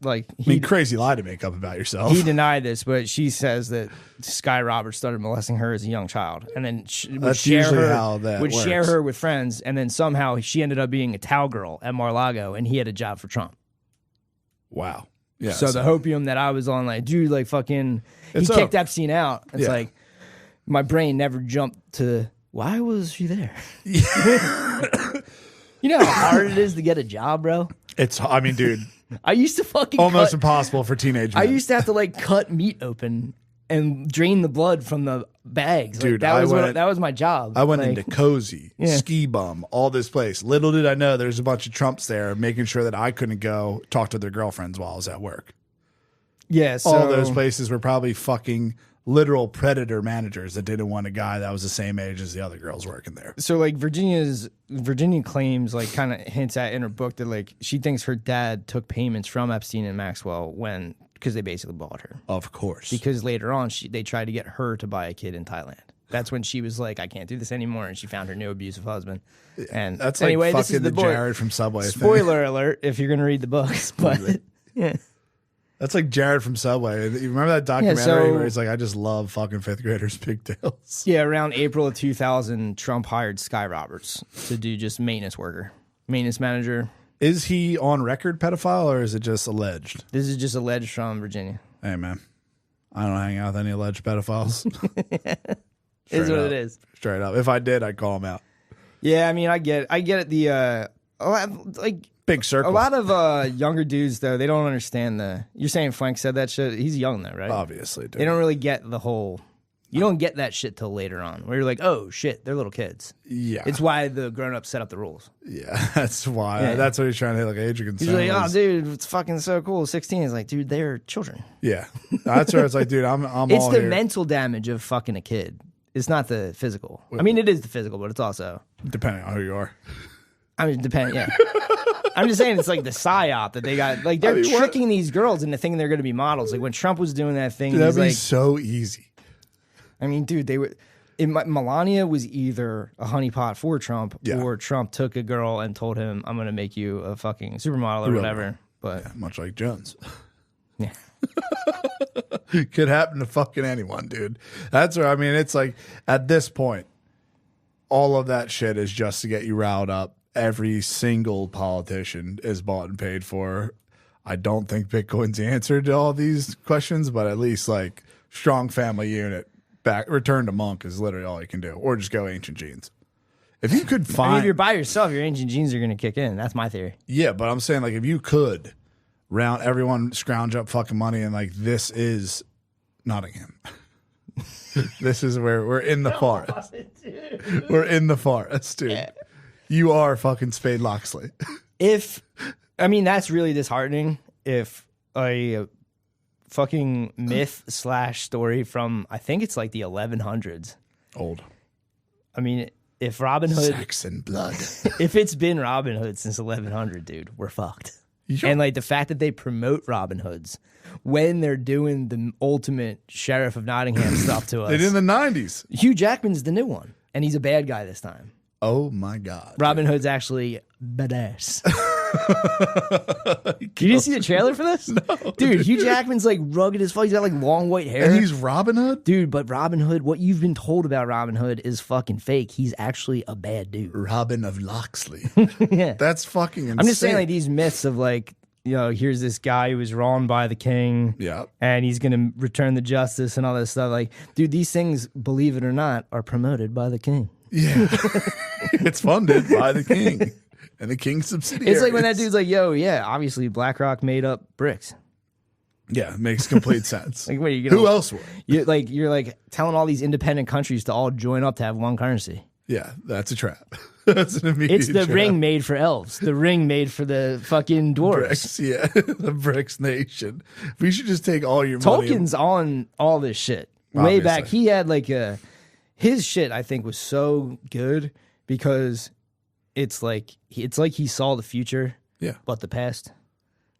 Crazy lie to make up about yourself. He denied this, but she says that Sky Roberts started molesting her as a young child. And then would share her with friends. And then somehow she ended up being a towel girl at Mar-a-Lago, and he had a job for Trump. Wow. Yeah. So the hopium that I was on, dude, he kicked Epstein out. It's like, my brain never jumped to, why was she there? You know how hard it is to get a job, bro? Dude. I used to fucking almost impossible for teenage men. I used to have to cut meat open and drain the blood from the bags. Dude, that was my job. I went into Cozy, Ski Bum, all this place. Little did I know there's a bunch of Trumps there making sure that I couldn't go talk to their girlfriends while I was at work. Yeah, so all those places were probably fucking literal predator managers that didn't want a guy that was the same age as the other girls working there. So Virginia claims, kind of hints at in her book that she thinks her dad took payments from Epstein and Maxwell because they basically bought her. Of course. Because later on they tried to get her to buy a kid in Thailand. That's when she was like, I can't do this anymore, and she found her new abusive husband. And that's anyway, fucking this is the Jared from Subway. Spoiler alert if you're gonna read the books, but yeah. That's like Jared from Subway. You remember that documentary where he's like, I just love fucking fifth graders' pigtails? Yeah, around April of 2000, Trump hired Sky Roberts to do just maintenance manager. Is he on record pedophile or is it just alleged? This is just alleged from Virginia. Hey, man. I don't hang out with any alleged pedophiles. Is what it is. Straight up. If I did, I'd call him out. Yeah, I get it. Big circle. A lot of younger dudes, though, they don't understand you're saying Frank said that shit? He's young, though, right? Obviously, dude. They don't really get the whole... You don't get that shit till later on, where you're like, oh, shit, they're little kids. Yeah. It's why the grown-ups set up the rules. Yeah, that's why. Yeah. That's what he's trying to hit, age of consent. He's like, oh, dude, it's fucking so cool. 16 is like, dude, they're children. Yeah. That's where it's like, dude, I'm it's all the here. mental damage of fucking a kid. It's not the physical. It is the physical, but it's also... Depending on who you are. Yeah. I'm just saying it's like the psyop that they got. They're tricking these girls into thinking they're going to be models. Like when Trump was doing that thing, that'd be so easy. Dude, they were. Melania was either a honeypot for Trump, or Trump took a girl and told him, "I'm going to make you a fucking supermodel or whatever." But much like Jones. Yeah. Could happen to fucking anyone, dude. That's where it's like at this point, all of that shit is just to get you riled up. Every single politician is bought and paid for. I don't think Bitcoin's the answer to all these questions, but at least strong family unit, return to monk is literally all you can do, or just go ancient genes. If you could find, if you're by yourself, your ancient genes are going to kick in. That's my theory. Yeah, but I'm saying if you could round everyone scrounge up fucking money and this is Nottingham. This is where we're in the forest. We're in the forest, dude. Yeah. You are fucking Spade Loxley. That's really disheartening. If a fucking myth / story from, I think it's the 1100s. Old. If Robin Hood. Saxon blood. If it's been Robin Hood since 1100, dude, we're fucked. Sure? And the fact that they promote Robin Hoods when they're doing the ultimate Sheriff of Nottingham stuff to us. They did in the 90s. Hugh Jackman's the new one, and he's a bad guy this time. Oh my God. Robin Hood's actually badass. Did you see the trailer for this? No. Dude, Hugh Jackman's rugged as fuck. He's got long white hair. And he's Robin Hood? Dude, but Robin Hood, what you've been told about Robin Hood is fucking fake. He's actually a bad dude. Robin of Loxley. Yeah. That's fucking insane. I'm just saying these myths of here's this guy who was wronged by the king. Yeah. And he's going to return the justice and all this stuff. Dude, these things, believe it or not, are promoted by the king. Yeah. It's funded by the king and the king's subsidiaries. It's when that dude's obviously BlackRock made up bricks. Yeah, it makes complete sense. What are you gonna, who else would? You're telling all these independent countries to all join up to have one currency. Yeah, that's a trap. That's an immediate It's the trap. ring made for elves. The ring made for the fucking dwarves. Bricks, yeah. The Bricks Nation. We should just take all your money. Tolkien's on all this shit. Obviously. Way back, he had his shit, I think, was so good because it's like he saw the future, but the past.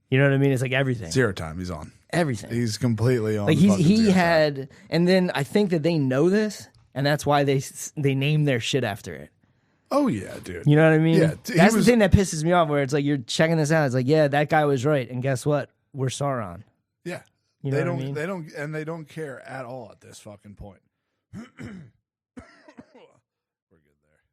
You know what I mean? It's everything. Zero time he's on. Everything. He's completely on. He had, and then I think that they know this, and that's why they name their shit after it. Oh yeah, dude. You know what I mean? Yeah, that's the thing that pisses me off. Where it's like you're checking this out. It's like, yeah, that guy was right, and guess what? We're Sauron. Yeah, you know what I mean? They don't care at all at this fucking point. We're good there.